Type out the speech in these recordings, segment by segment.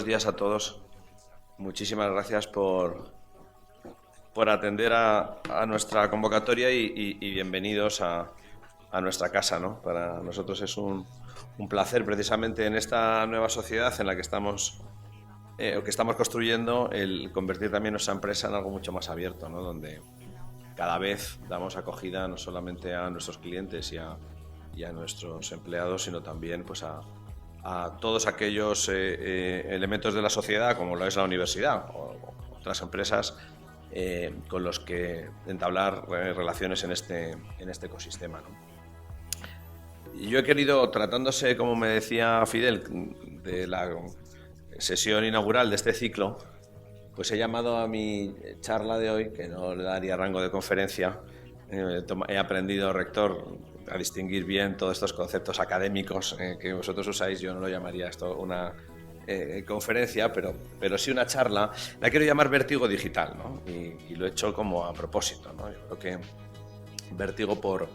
días a todos. Muchísimas gracias por atender a nuestra convocatoria y bienvenidos a nuestra casa, ¿no? Para nosotros es un placer, precisamente en esta nueva sociedad en la que estamos construyendo, el convertir también nuestra empresa en algo mucho más abierto, ¿no? Donde cada vez damos acogida no solamente a nuestros clientes y a nuestros empleados, sino también pues a todos aquellos elementos de la sociedad, como lo es la universidad o otras empresas, con los que entablar relaciones en este ecosistema, ¿no? Y yo he querido, tratándose, como me decía Fidel, de la sesión inaugural de este ciclo, pues he llamado a mi charla de hoy, que no le daría rango de conferencia. He aprendido, rector, a distinguir bien todos estos conceptos académicos que vosotros usáis. Yo no lo llamaría esto una conferencia, pero sí una charla. La quiero llamar Vértigo Digital, ¿no? Y lo he hecho como a propósito, ¿no? Yo creo que vértigo por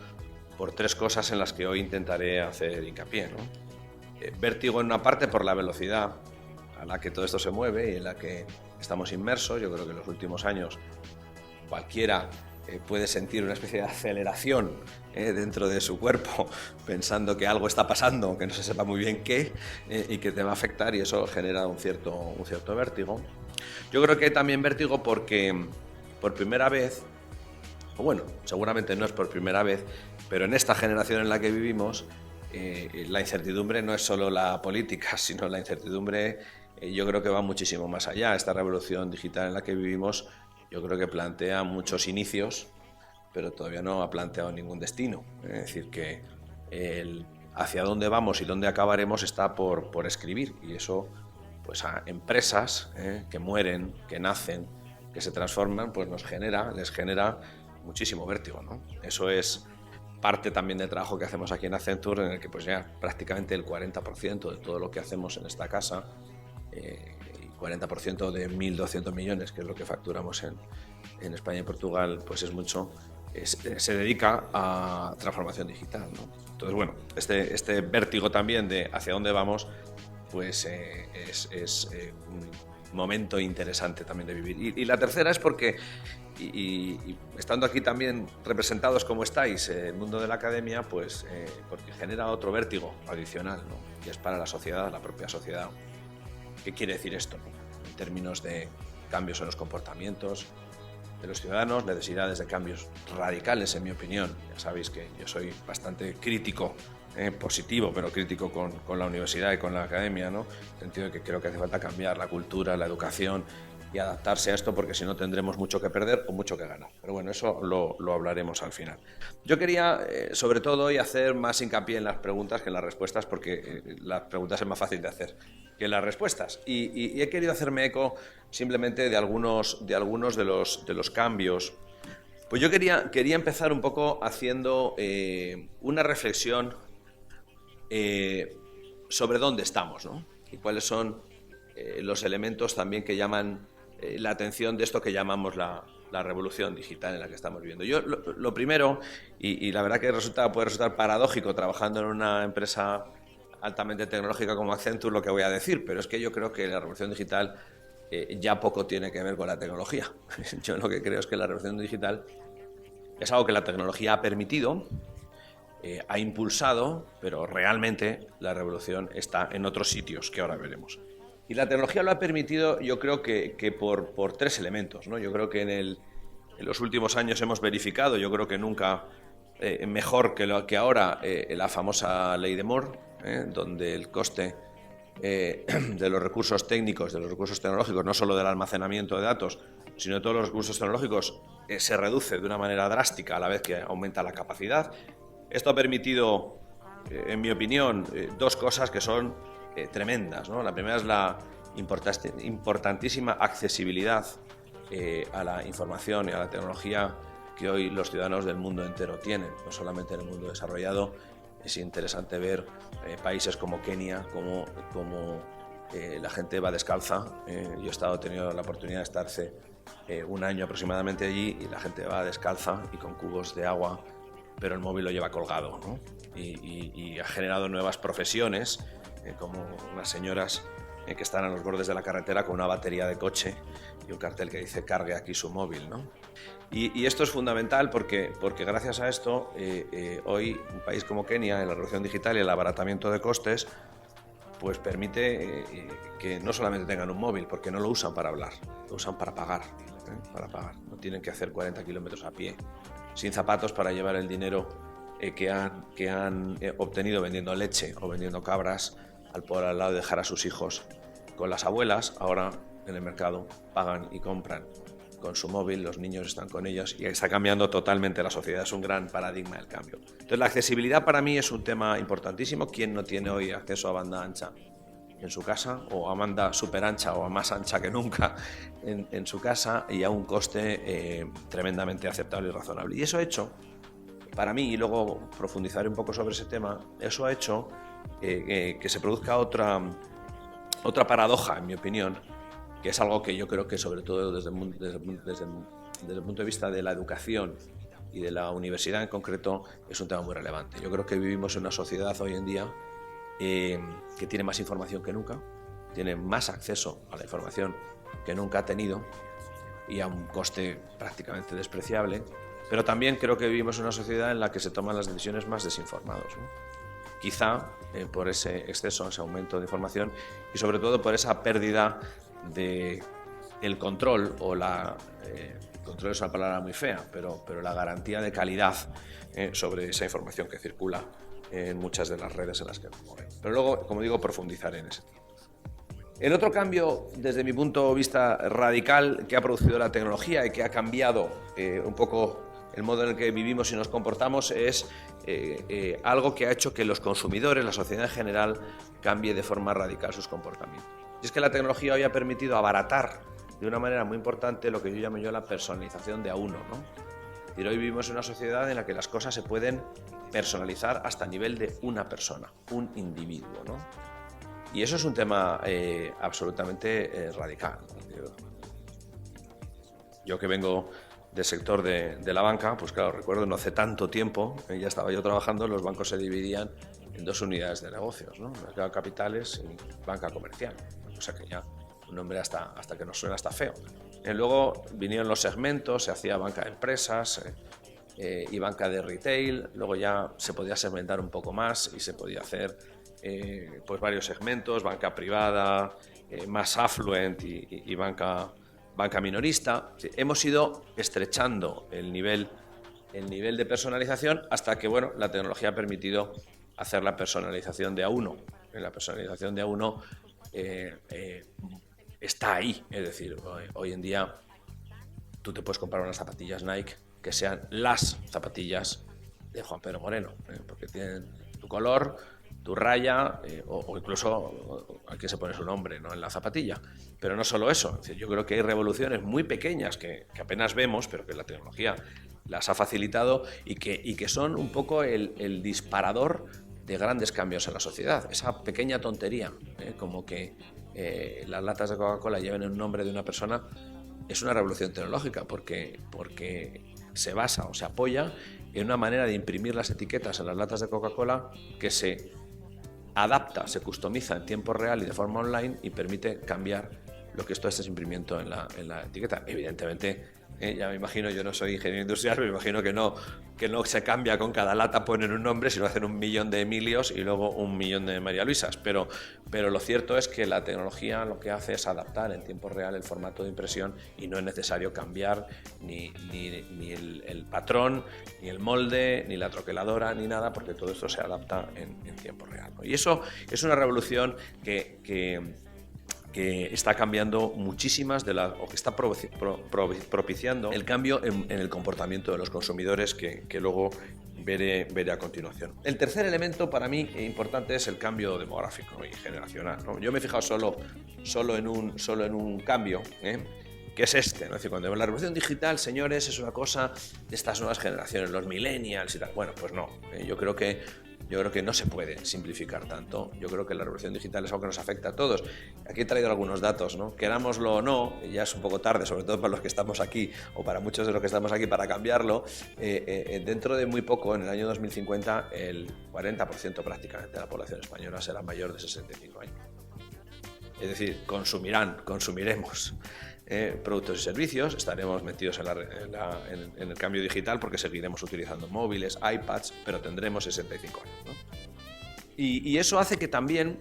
tres cosas en las que hoy intentaré hacer hincapié, ¿no? Vértigo en una parte por la velocidad a la que todo esto se mueve y en la que estamos inmersos. Yo creo que en los últimos años cualquiera puede sentir una especie de aceleración dentro de su cuerpo, pensando que algo está pasando, aunque no se sepa muy bien qué, y que te va a afectar, y eso genera un cierto vértigo. Yo creo que hay también vértigo porque por primera vez, o bueno, seguramente no es por primera vez, pero en esta generación en la que vivimos, la incertidumbre no es solo la política, sino la incertidumbre yo creo que va muchísimo más allá. Esta revolución digital en la que vivimos, yo creo que plantea muchos inicios, pero todavía no ha planteado ningún destino. Es decir, que el hacia dónde vamos y dónde acabaremos está por escribir, y eso pues a empresas que mueren, que nacen, que se transforman, pues les genera muchísimo vértigo, ¿no? Eso es parte también del trabajo que hacemos aquí en Accenture, en el que pues ya prácticamente el 40% de todo lo que hacemos en esta casa, 40% de 1.200 millones, que es lo que facturamos en España y Portugal, pues es mucho, se dedica a transformación digital, ¿no? Entonces, bueno, este vértigo también de hacia dónde vamos, pues es un momento interesante también de vivir. Y la tercera es porque, y estando aquí también representados como estáis, el mundo de la academia, pues porque genera otro vértigo adicional, ¿no? Y es para la sociedad, la propia sociedad. ¿Qué quiere decir esto? En términos de cambios en los comportamientos de los ciudadanos, necesidades de cambios radicales, en mi opinión. Ya sabéis que yo soy bastante crítico, positivo, pero crítico con la universidad y con la academia, ¿no? En el sentido de que creo que hace falta cambiar la cultura, la educación y adaptarse a esto, porque si no tendremos mucho que perder o mucho que ganar. Pero bueno, eso lo hablaremos al final. Yo quería, sobre todo, hoy hacer más hincapié en las preguntas que en las respuestas, porque las preguntas es más fácil de hacer que las respuestas. Y he querido hacerme eco simplemente de algunos de los cambios. Pues yo quería empezar un poco haciendo una reflexión sobre dónde estamos, ¿no? Y cuáles son los elementos también que llaman la atención de esto que llamamos la revolución digital en la que estamos viviendo. Yo lo primero, y la verdad que puede resultar paradójico trabajando en una empresa altamente tecnológica como Accenture lo que voy a decir, pero es que yo creo que la revolución digital ya poco tiene que ver con la tecnología. Yo lo que creo es que la revolución digital es algo que la tecnología ha permitido, ha impulsado, pero realmente la revolución está en otros sitios que ahora veremos. Y la tecnología lo ha permitido, yo creo que por tres elementos, ¿no? Yo creo que en los últimos años hemos verificado, yo creo que nunca mejor que ahora, la famosa ley de Moore, donde el coste de los recursos técnicos, de los recursos tecnológicos, no solo del almacenamiento de datos, sino de todos los recursos tecnológicos, se reduce de una manera drástica a la vez que aumenta la capacidad. Esto ha permitido, en mi opinión, dos cosas que son tremendas, ¿no? La primera es la importantísima accesibilidad a la información y a la tecnología que hoy los ciudadanos del mundo entero tienen, no solamente en el mundo desarrollado. Es interesante ver países como Kenia, como la gente va descalza. Yo he tenido la oportunidad de estar hace un año aproximadamente allí, y la gente va descalza y con cubos de agua, pero el móvil lo lleva colgado, ¿no? Y ha generado nuevas profesiones, como unas señoras que están a los bordes de la carretera con una batería de coche y un cartel que dice cargue aquí su móvil, ¿no? Y esto es fundamental porque gracias a esto, hoy un país como Kenia, en la revolución digital y el abaratamiento de costes, pues permite que no solamente tengan un móvil, porque no lo usan para hablar, lo usan para pagar, para pagar. No tienen que hacer 40 kilómetros a pie, sin zapatos para llevar el dinero que han obtenido vendiendo leche o vendiendo cabras al lado de dejar a sus hijos con las abuelas. Ahora en el mercado pagan y compran con su móvil, los niños están con ellos y está cambiando totalmente la sociedad, es un gran paradigma del cambio. Entonces la accesibilidad para mí es un tema importantísimo. ¿Quién no tiene hoy acceso a banda ancha en su casa, o a banda súper ancha o a más ancha que nunca en su casa, y a un coste tremendamente aceptable y razonable? Y eso ha hecho, para mí, y luego profundizaré un poco sobre ese tema, eso ha hecho que se produzca otra paradoja, en mi opinión, que es algo que yo creo que, sobre todo desde el punto de vista de la educación y de la universidad en concreto, es un tema muy relevante. Yo creo que vivimos en una sociedad hoy en día que tiene más información que nunca, tiene más acceso a la información que nunca ha tenido y a un coste prácticamente despreciable, pero también creo que vivimos en una sociedad en la que se toman las decisiones más desinformados, ¿no? Quizá por ese exceso, ese aumento de información y sobre todo por esa pérdida del control, o control es una palabra muy fea, pero la garantía de calidad sobre esa información que circula en muchas de las redes en las que nos movemos. Pero luego, como digo, profundizaré en ese tema. El otro cambio, desde mi punto de vista radical, que ha producido la tecnología y que ha cambiado un poco el modo en el que vivimos y nos comportamos, es algo que ha hecho que los consumidores, la sociedad en general, cambie de forma radical sus comportamientos. Y es que la tecnología hoy ha permitido abaratar de una manera muy importante lo que yo llamo la personalización de a uno, ¿no? Es decir, hoy vivimos en una sociedad en la que las cosas se pueden personalizar hasta el nivel de una persona, un individuo, ¿no? Y eso es un tema absolutamente radical. Yo, que vengo del sector de la banca, pues claro, recuerdo no hace tanto tiempo, ya estaba yo trabajando, los bancos se dividían en dos unidades de negocios, ¿no? Mercado de capitales y banca comercial, o sea que ya un nombre hasta que nos suena hasta feo. Luego vinieron los segmentos, se hacía banca de empresas y banca de retail, luego ya se podía segmentar un poco más y se podía hacer pues varios segmentos, banca privada, más affluent y banca minorista. Hemos ido estrechando el nivel de personalización hasta que, bueno, la tecnología ha permitido hacer la personalización de a uno. La personalización de a uno está ahí. Es decir, hoy en día tú te puedes comprar unas zapatillas Nike que sean las zapatillas de Juan Pedro Moreno, porque tienen tu color, tu raya, o incluso aquí se pone su nombre, ¿no?, en la zapatilla. Pero no solo eso, es decir, yo creo que hay revoluciones muy pequeñas que apenas vemos, pero que la tecnología las ha facilitado y que son un poco el disparador de grandes cambios en la sociedad. Esa pequeña tontería, como que las latas de Coca-Cola lleven el nombre de una persona, es una revolución tecnológica porque se basa o se apoya en una manera de imprimir las etiquetas en las latas de Coca-Cola que se adapta, se customiza en tiempo real y de forma online y permite cambiar lo que esto es imprimiendo en la etiqueta. Evidentemente, ya me imagino, yo no soy ingeniero industrial, pero me imagino que no se cambia con cada lata, ponen un nombre, sino hacen 1 millón de Emilios y luego 1 millón de María Luisas. Pero lo cierto es que la tecnología lo que hace es adaptar en tiempo real el formato de impresión y no es necesario cambiar ni el patrón, ni el molde, ni la troqueladora, ni nada, porque todo esto se adapta en tiempo real, ¿no? Y eso es una revolución que está cambiando muchísimas o que está propiciando el cambio en el comportamiento de los consumidores que luego veré a continuación. El tercer elemento para mí importante es el cambio demográfico y generacional, ¿no? Yo me he fijado solo en un cambio, que es este, ¿no? Es decir, cuando la revolución digital, señores, es una cosa de estas nuevas generaciones, los millennials y tal. Bueno, pues no, yo creo que no se puede simplificar tanto. Yo creo que la revolución digital es algo que nos afecta a todos. Aquí he traído algunos datos, ¿no? Querámoslo o no, ya es un poco tarde, sobre todo para los que estamos aquí o para muchos de los que estamos aquí para cambiarlo. Dentro de muy poco, en el año 2050, el 40% prácticamente de la población española será mayor de 65 años. es decir, consumiremos productos y servicios, estaremos metidos en el cambio digital porque seguiremos utilizando móviles, iPads, pero tendremos 65 años, ¿no? Y eso hace que también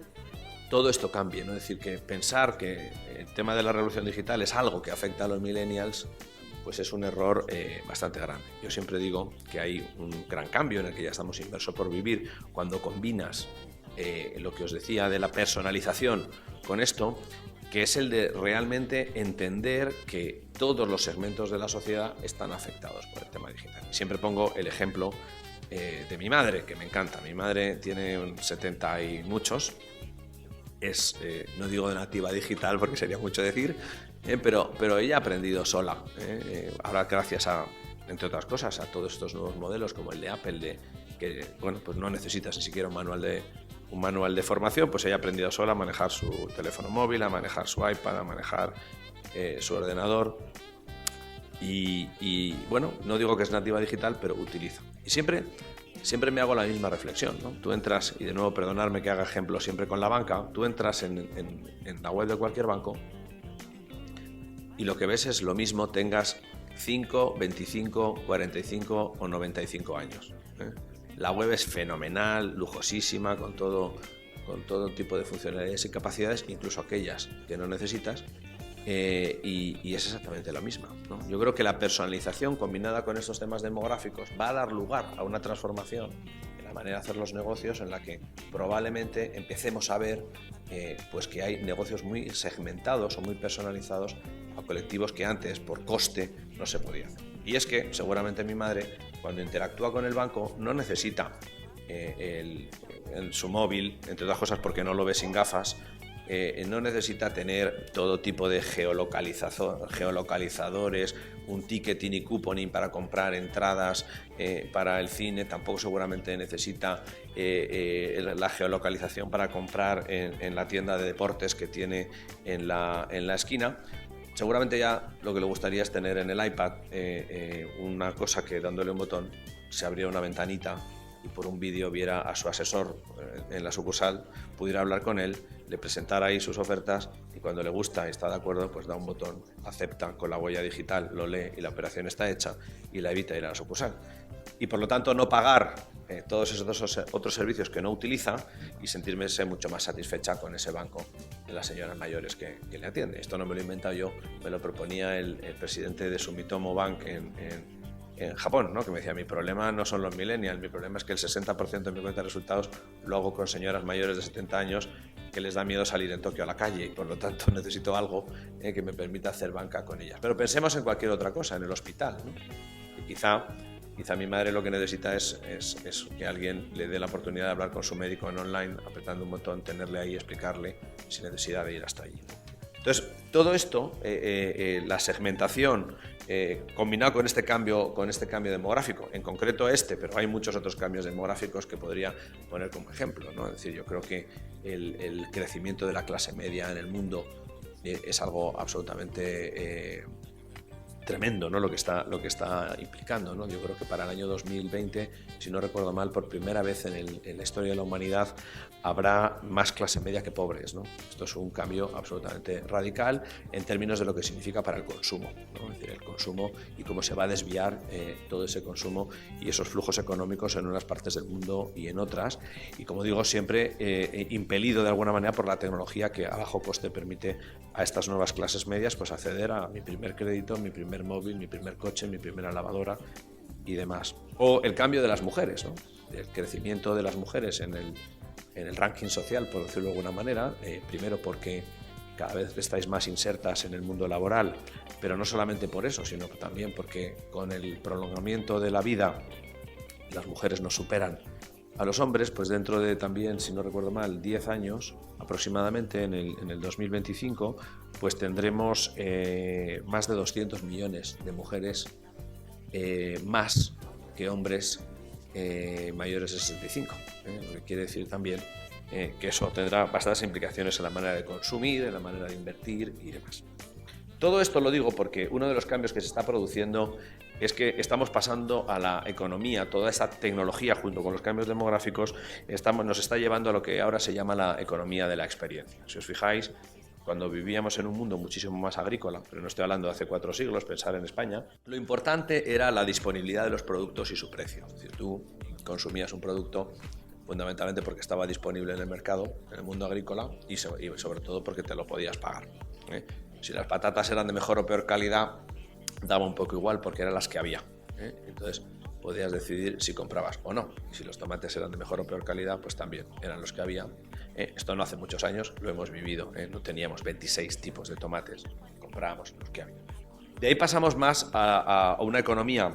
todo esto cambie, ¿no? Es decir, que pensar que el tema de la revolución digital es algo que afecta a los millennials, pues es un error bastante grande. Yo siempre digo que hay un gran cambio en el que ya estamos inmersos por vivir cuando combinas lo que os decía de la personalización con esto, que es el de realmente entender que todos los segmentos de la sociedad están afectados por el tema digital. Siempre pongo el ejemplo de mi madre, que me encanta. Mi madre tiene un 70 y muchos, no digo de nativa digital porque sería mucho decir, pero ella ha aprendido sola. Ahora gracias a, entre otras cosas, a todos estos nuevos modelos como el de Apple, que bueno, pues no necesitas ni siquiera un manual de formación, pues ella ha aprendido sola a manejar su teléfono móvil, a manejar su iPad, a manejar su ordenador. Y bueno, no digo que es nativa digital, pero utiliza. Y siempre me hago la misma reflexión, ¿no? Tú entras, y de nuevo perdonadme que haga ejemplo siempre con la banca, tú entras en la web de cualquier banco y lo que ves es lo mismo, tengas 5, 25, 45 o 95 años. La web es fenomenal, lujosísima, con todo tipo de funcionalidades y capacidades, incluso aquellas que no necesitas, y es exactamente la misma, ¿no? Yo creo que la personalización combinada con estos temas demográficos va a dar lugar a una transformación en la manera de hacer los negocios, en la que probablemente empecemos a ver pues que hay negocios muy segmentados o muy personalizados a colectivos que antes por coste no se podía hacer. Y es que seguramente mi madre, cuando interactúa con el banco, no necesita su móvil, entre otras cosas porque no lo ve sin gafas, no necesita tener todo tipo de geolocalizadores, un ticketing y couponing para comprar entradas para el cine, tampoco seguramente necesita la geolocalización para comprar en la tienda de deportes que tiene en la esquina. Seguramente ya lo que le gustaría es tener en el iPad una cosa que dándole un botón se abría una ventanita y por un vídeo viera a su asesor en la sucursal, pudiera hablar con él, le presentara ahí sus ofertas y cuando le gusta y está de acuerdo, pues da un botón, acepta con la huella digital, lo lee y la operación está hecha y la evita ir a la sucursal. Y por lo tanto no pagar todos esos otros servicios que no utiliza y sentirme mucho más satisfecha con ese banco de las señoras mayores que le atiende. Esto no me lo he inventado yo, me lo proponía el presidente de Sumitomo Bank en Japón, ¿no? Que me decía, mi problema no son los millennials, mi problema es que el 60% de mi cuenta de resultados lo hago con señoras mayores de 70 años que les da miedo salir en Tokio a la calle y por lo tanto necesito algo que me permita hacer banca con ellas. Pero pensemos en cualquier otra cosa, en el hospital, ¿no? Y quizá mi madre lo que necesita es que alguien le dé la oportunidad de hablar con su médico en online, apretando un botón, tenerle ahí y explicarle sin necesidad de ir hasta allí. Entonces, todo esto, la segmentación, combinado con este cambio demográfico, en concreto pero hay muchos otros cambios demográficos que podría poner como ejemplo, ¿no? Es decir, yo creo que el crecimiento de la clase media en el mundo es algo absolutamente tremendo, ¿no? Lo que está implicando, ¿no? Yo creo que para el año 2020, si no recuerdo mal, por primera vez en la historia de la humanidad habrá más clase media que pobres, ¿no? Esto es un cambio absolutamente radical en términos de lo que significa para el consumo, ¿no? Es decir, el consumo y cómo se va a desviar todo ese consumo y esos flujos económicos en unas partes del mundo y en otras, y como digo siempre, impelido de alguna manera por la tecnología que a bajo coste permite a estas nuevas clases medias pues acceder a mi primer crédito, mi primer móvil, mi primer coche, mi primera lavadora y demás. O el cambio de las mujeres, ¿no? El crecimiento de las mujeres en el ranking social, por decirlo de alguna manera, primero porque cada vez estáis más insertas en el mundo laboral, pero no solamente por eso, sino también porque con el prolongamiento de la vida las mujeres nos superan a los hombres, pues dentro de también, si no recuerdo mal, 10 años aproximadamente, en el 2025, pues tendremos más de 200 millones de mujeres más que hombres mayores de 65. Lo que quiere decir también que eso tendrá bastantes implicaciones en la manera de consumir, en la manera de invertir y demás. Todo esto lo digo porque uno de los cambios que se está produciendo es que estamos pasando a la economía, toda esta tecnología junto con los cambios demográficos nos está llevando a lo que ahora se llama la economía de la experiencia. Si os fijáis, cuando vivíamos en un mundo muchísimo más agrícola, pero no estoy hablando de hace 4 siglos, pensar en España, lo importante era la disponibilidad de los productos y su precio. Es decir, tú consumías un producto fundamentalmente porque estaba disponible en el mercado, en el mundo agrícola, y sobre todo porque te lo podías pagar. Si las patatas eran de mejor o peor calidad, daba un poco igual porque eran las que había. Entonces podías decidir si comprabas o no. Y si los tomates eran de mejor o peor calidad, pues también eran los que había. Esto no hace muchos años, lo hemos vivido. No teníamos 26 tipos de tomates, comprábamos los que había. De ahí pasamos más a una economía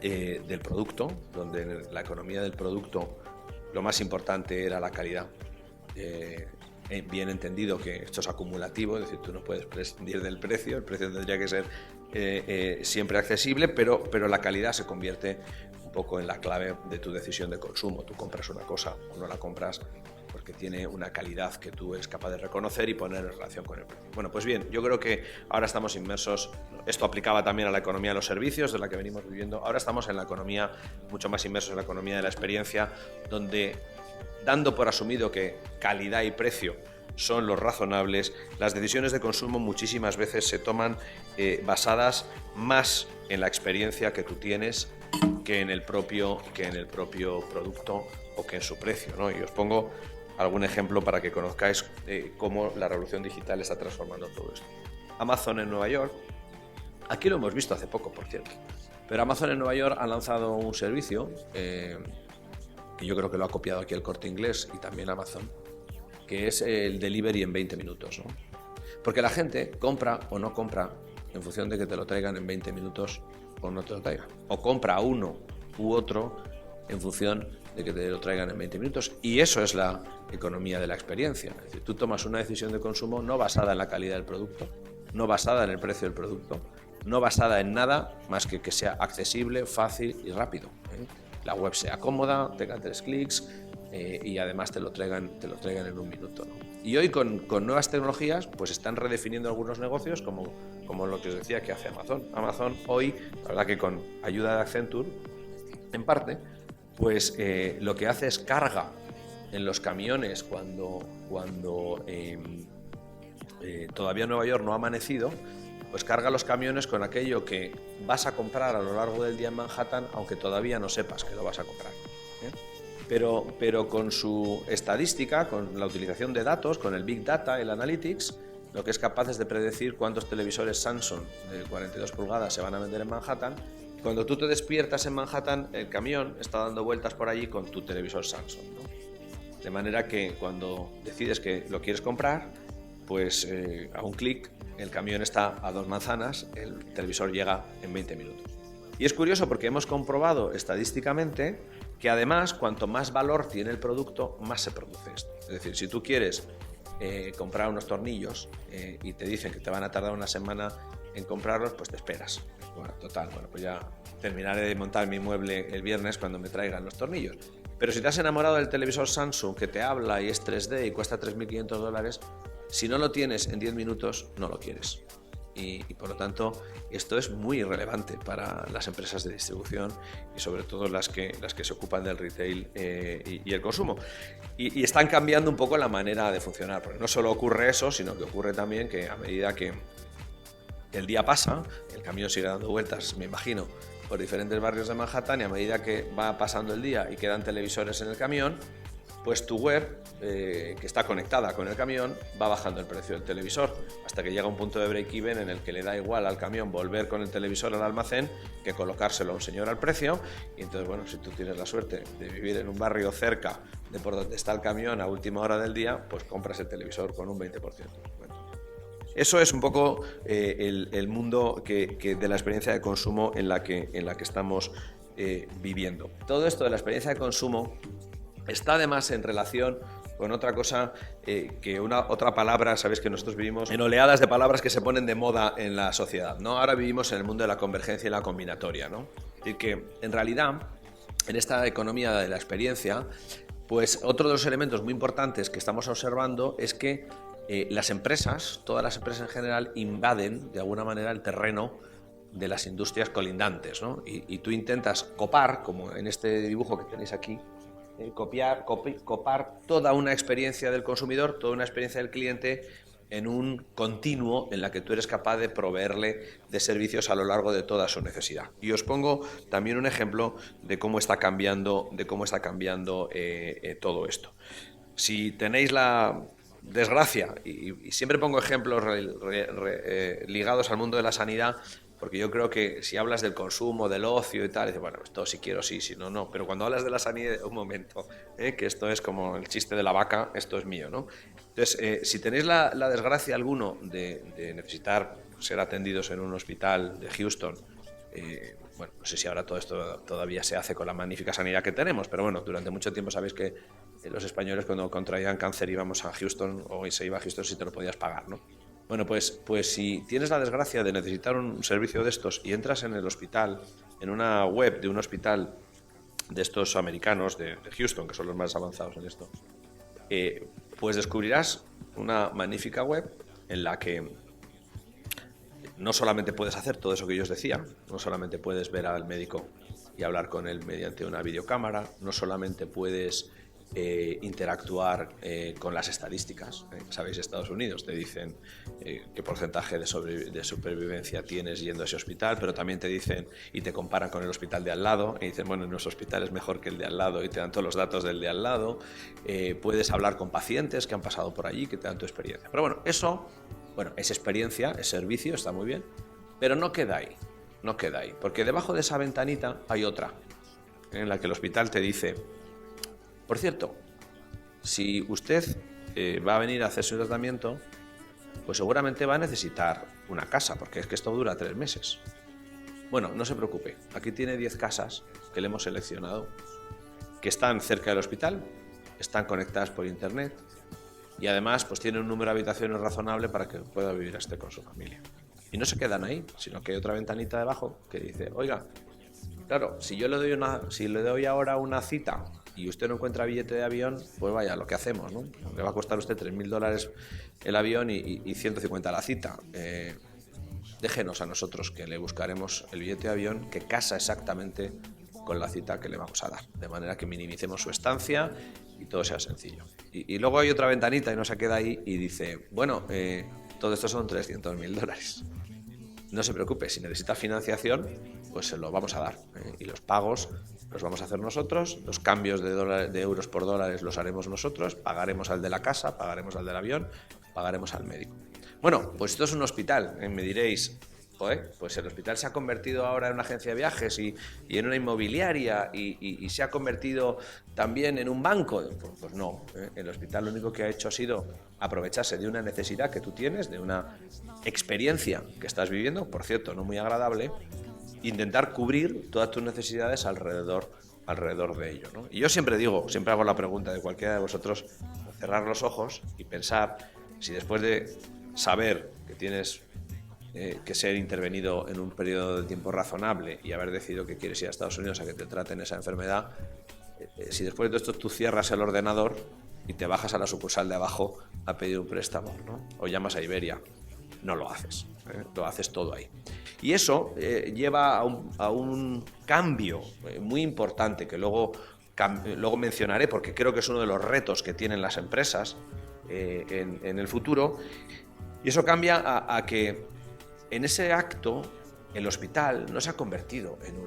del producto, donde en la economía del producto lo más importante era la calidad. Bien entendido que esto es acumulativo, es decir, tú no puedes prescindir del precio, el precio tendría que ser siempre accesible, pero la calidad se convierte un poco en la clave de tu decisión de consumo. Tú compras una cosa o no la compras porque tiene una calidad que tú eres capaz de reconocer y poner en relación con el precio. Bueno, pues bien, yo creo que ahora estamos inmersos, esto aplicaba también a la economía de los servicios, de la que venimos viviendo, ahora estamos en la economía, mucho más inmersos en la economía de la experiencia, donde, dando por asumido que calidad y precio son los razonables, las decisiones de consumo muchísimas veces se toman basadas más en la experiencia que tú tienes que en el propio producto o que en su precio, ¿no? Y os pongo algún ejemplo para que conozcáis cómo la revolución digital está transformando todo esto. Amazon en Nueva York, aquí lo hemos visto hace poco, por cierto, pero Amazon en Nueva York ha lanzado un servicio que yo creo que lo ha copiado aquí el Corte Inglés y también Amazon, que es el delivery en 20 minutos, ¿no? Porque la gente compra o no compra en función de que te lo traigan en 20 minutos o no te lo traigan. O compra uno u otro en función de que te lo traigan en 20 minutos. Y eso es la economía de la experiencia. Es decir, tú tomas una decisión de consumo no basada en la calidad del producto, no basada en el precio del producto, no basada en nada más que sea accesible, fácil y rápido. La web sea cómoda, tenga 3 clics y además te lo traigan en un minuto, ¿no? Y hoy con nuevas tecnologías pues están redefiniendo algunos negocios como lo que os decía que hace Amazon. Amazon hoy, la verdad que con ayuda de Accenture, en parte, pues lo que hace es carga en los camiones cuando todavía Nueva York no ha amanecido, pues carga los camiones con aquello que vas a comprar a lo largo del día en Manhattan, aunque todavía no sepas que lo vas a comprar. Pero con su estadística, con la utilización de datos, con el Big Data, el Analytics, lo que es capaz es de predecir cuántos televisores Samsung de 42 pulgadas se van a vender en Manhattan. Cuando tú te despiertas en Manhattan, el camión está dando vueltas por allí con tu televisor Samsung, ¿no? De manera que cuando decides que lo quieres comprar, pues a un clic el camión está a 2 manzanas, el televisor llega en 20 minutos. Y es curioso porque hemos comprobado estadísticamente que además cuanto más valor tiene el producto, más se produce esto. Es decir, si tú quieres comprar unos tornillos y te dicen que te van a tardar una semana en comprarlos, pues te esperas. Bueno, total, pues ya terminaré de montar mi mueble el viernes cuando me traigan los tornillos. Pero si te has enamorado del televisor Samsung que te habla y es 3D y cuesta $3.500, si no lo tienes en 10 minutos, no lo quieres. Y por lo tanto, esto es muy relevante para las empresas de distribución y sobre todo las que se ocupan del retail y el consumo. Y están cambiando un poco la manera de funcionar, porque no solo ocurre eso, sino que ocurre también que a medida que el día pasa, el camión sigue dando vueltas, me imagino, por diferentes barrios de Manhattan, y a medida que va pasando el día y quedan televisores en el camión, pues tu web, que está conectada con el camión, va bajando el precio del televisor hasta que llega un punto de break-even en el que le da igual al camión volver con el televisor al almacén que colocárselo a un señor al precio. Y entonces, bueno, si tú tienes la suerte de vivir en un barrio cerca de por donde está el camión a última hora del día, pues compras el televisor con un 20%. Bueno, eso es un poco el mundo de la experiencia de consumo en la que estamos viviendo. Todo esto de la experiencia de consumo está además en relación con otra cosa, otra palabra. Sabéis que nosotros vivimos en oleadas de palabras que se ponen de moda en la sociedad, ¿no? Ahora vivimos en el mundo de la convergencia y la combinatoria, ¿no? Y que en realidad, en esta economía de la experiencia, pues otro de los elementos muy importantes que estamos observando es que las empresas, todas las empresas en general, invaden de alguna manera el terreno de las industrias colindantes, ¿no? Y tú intentas copar, como en este dibujo que tenéis aquí, copar toda una experiencia del consumidor, toda una experiencia del cliente en un continuo en la que tú eres capaz de proveerle de servicios a lo largo de toda su necesidad. Y os pongo también un ejemplo de cómo está cambiando, todo esto. Si tenéis la desgracia, y siempre pongo ejemplos ligados al mundo de la sanidad, porque yo creo que si hablas del consumo, del ocio y tal, dices, bueno, esto si quiero sí, si no, no. Pero cuando hablas de la sanidad, un momento, que esto es como el chiste de la vaca, esto es mío, ¿no? Entonces, si tenéis la desgracia alguno de necesitar ser atendidos en un hospital de Houston, bueno, no sé si ahora todo esto todavía se hace con la magnífica sanidad que tenemos, pero bueno, durante mucho tiempo sabéis que los españoles cuando contraían cáncer íbamos a Houston, o se iba a Houston si te lo podías pagar, ¿no? Bueno, pues si tienes la desgracia de necesitar un servicio de estos y entras en el hospital, en una web de un hospital de estos americanos de Houston, que son los más avanzados en esto, pues descubrirás una magnífica web en la que no solamente puedes hacer todo eso que yo os decía, no solamente puedes ver al médico y hablar con él mediante una videocámara, no solamente puedes interactuar con las estadísticas. Sabéis, Estados Unidos te dicen qué porcentaje de supervivencia tienes yendo a ese hospital, pero también te dicen y te comparan con el hospital de al lado y dicen, bueno, nuestro hospital es mejor que el de al lado y te dan todos los datos del de al lado. Puedes hablar con pacientes que han pasado por allí, que te dan tu experiencia. Pero bueno, eso, es experiencia, es servicio, está muy bien, pero no queda ahí, porque debajo de esa ventanita hay otra, en la que el hospital te dice, por cierto, si usted va a venir a hacerse un tratamiento, pues seguramente va a necesitar una casa, porque es que esto dura 3 meses. Bueno, no se preocupe, aquí tiene 10 casas que le hemos seleccionado, que están cerca del hospital, están conectadas por internet y además pues tienen un número de habitaciones razonable para que pueda vivir con su familia. Y no se quedan ahí, sino que hay otra ventanita debajo que dice, oiga, claro, si yo le doy ahora una cita y usted no encuentra billete de avión, pues vaya, lo que hacemos, ¿no? Le va a costar a usted $3.000 el avión y 150 la cita. Déjenos a nosotros que le buscaremos el billete de avión que casa exactamente con la cita que le vamos a dar, de manera que minimicemos su estancia y todo sea sencillo. Y luego hay otra ventanita y no se queda ahí y dice, bueno, todo esto son $300.000. No se preocupe, si necesita financiación, pues se lo vamos a dar. Y los pagos los vamos a hacer nosotros, los cambios de euros por dólares los haremos nosotros, pagaremos al de la casa, pagaremos al del avión, pagaremos al médico. Bueno, pues esto es un hospital, me diréis, pues el hospital se ha convertido ahora en una agencia de viajes y en una inmobiliaria y se ha convertido también en un banco. Pues no, el hospital lo único que ha hecho ha sido aprovecharse de una necesidad que tú tienes, de una experiencia que estás viviendo, por cierto, no muy agradable, intentar cubrir todas tus necesidades alrededor de ello, ¿no? Y yo siempre hago la pregunta de cualquiera de vosotros, cerrar los ojos y pensar si después de saber que tienes que ser intervenido en un periodo de tiempo razonable y haber decidido que quieres ir a Estados Unidos a que te traten esa enfermedad, si después de esto tú cierras el ordenador y te bajas a la sucursal de abajo a pedir un préstamo, ¿no? O llamas a Iberia, no lo haces, lo haces todo ahí. Y eso lleva a un cambio muy importante que luego mencionaré, porque creo que es uno de los retos que tienen las empresas en el futuro. Y eso cambia a que en ese acto el hospital no se ha convertido en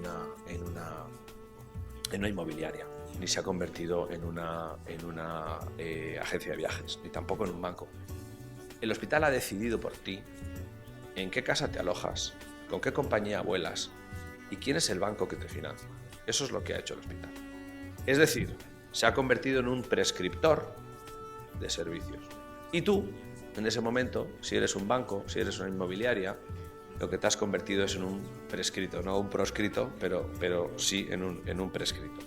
una inmobiliaria, ni se ha convertido en una agencia de viajes, ni tampoco en un banco. El hospital ha decidido por ti en qué casa te alojas, con qué compañía vuelas y quién es el banco que te financia. Eso es lo que ha hecho el hospital. Es decir, se ha convertido en un prescriptor de servicios. Y tú, en ese momento, si eres un banco, si eres una inmobiliaria, lo que te has convertido es en un prescrito, no un proscrito, pero sí en un prescrito.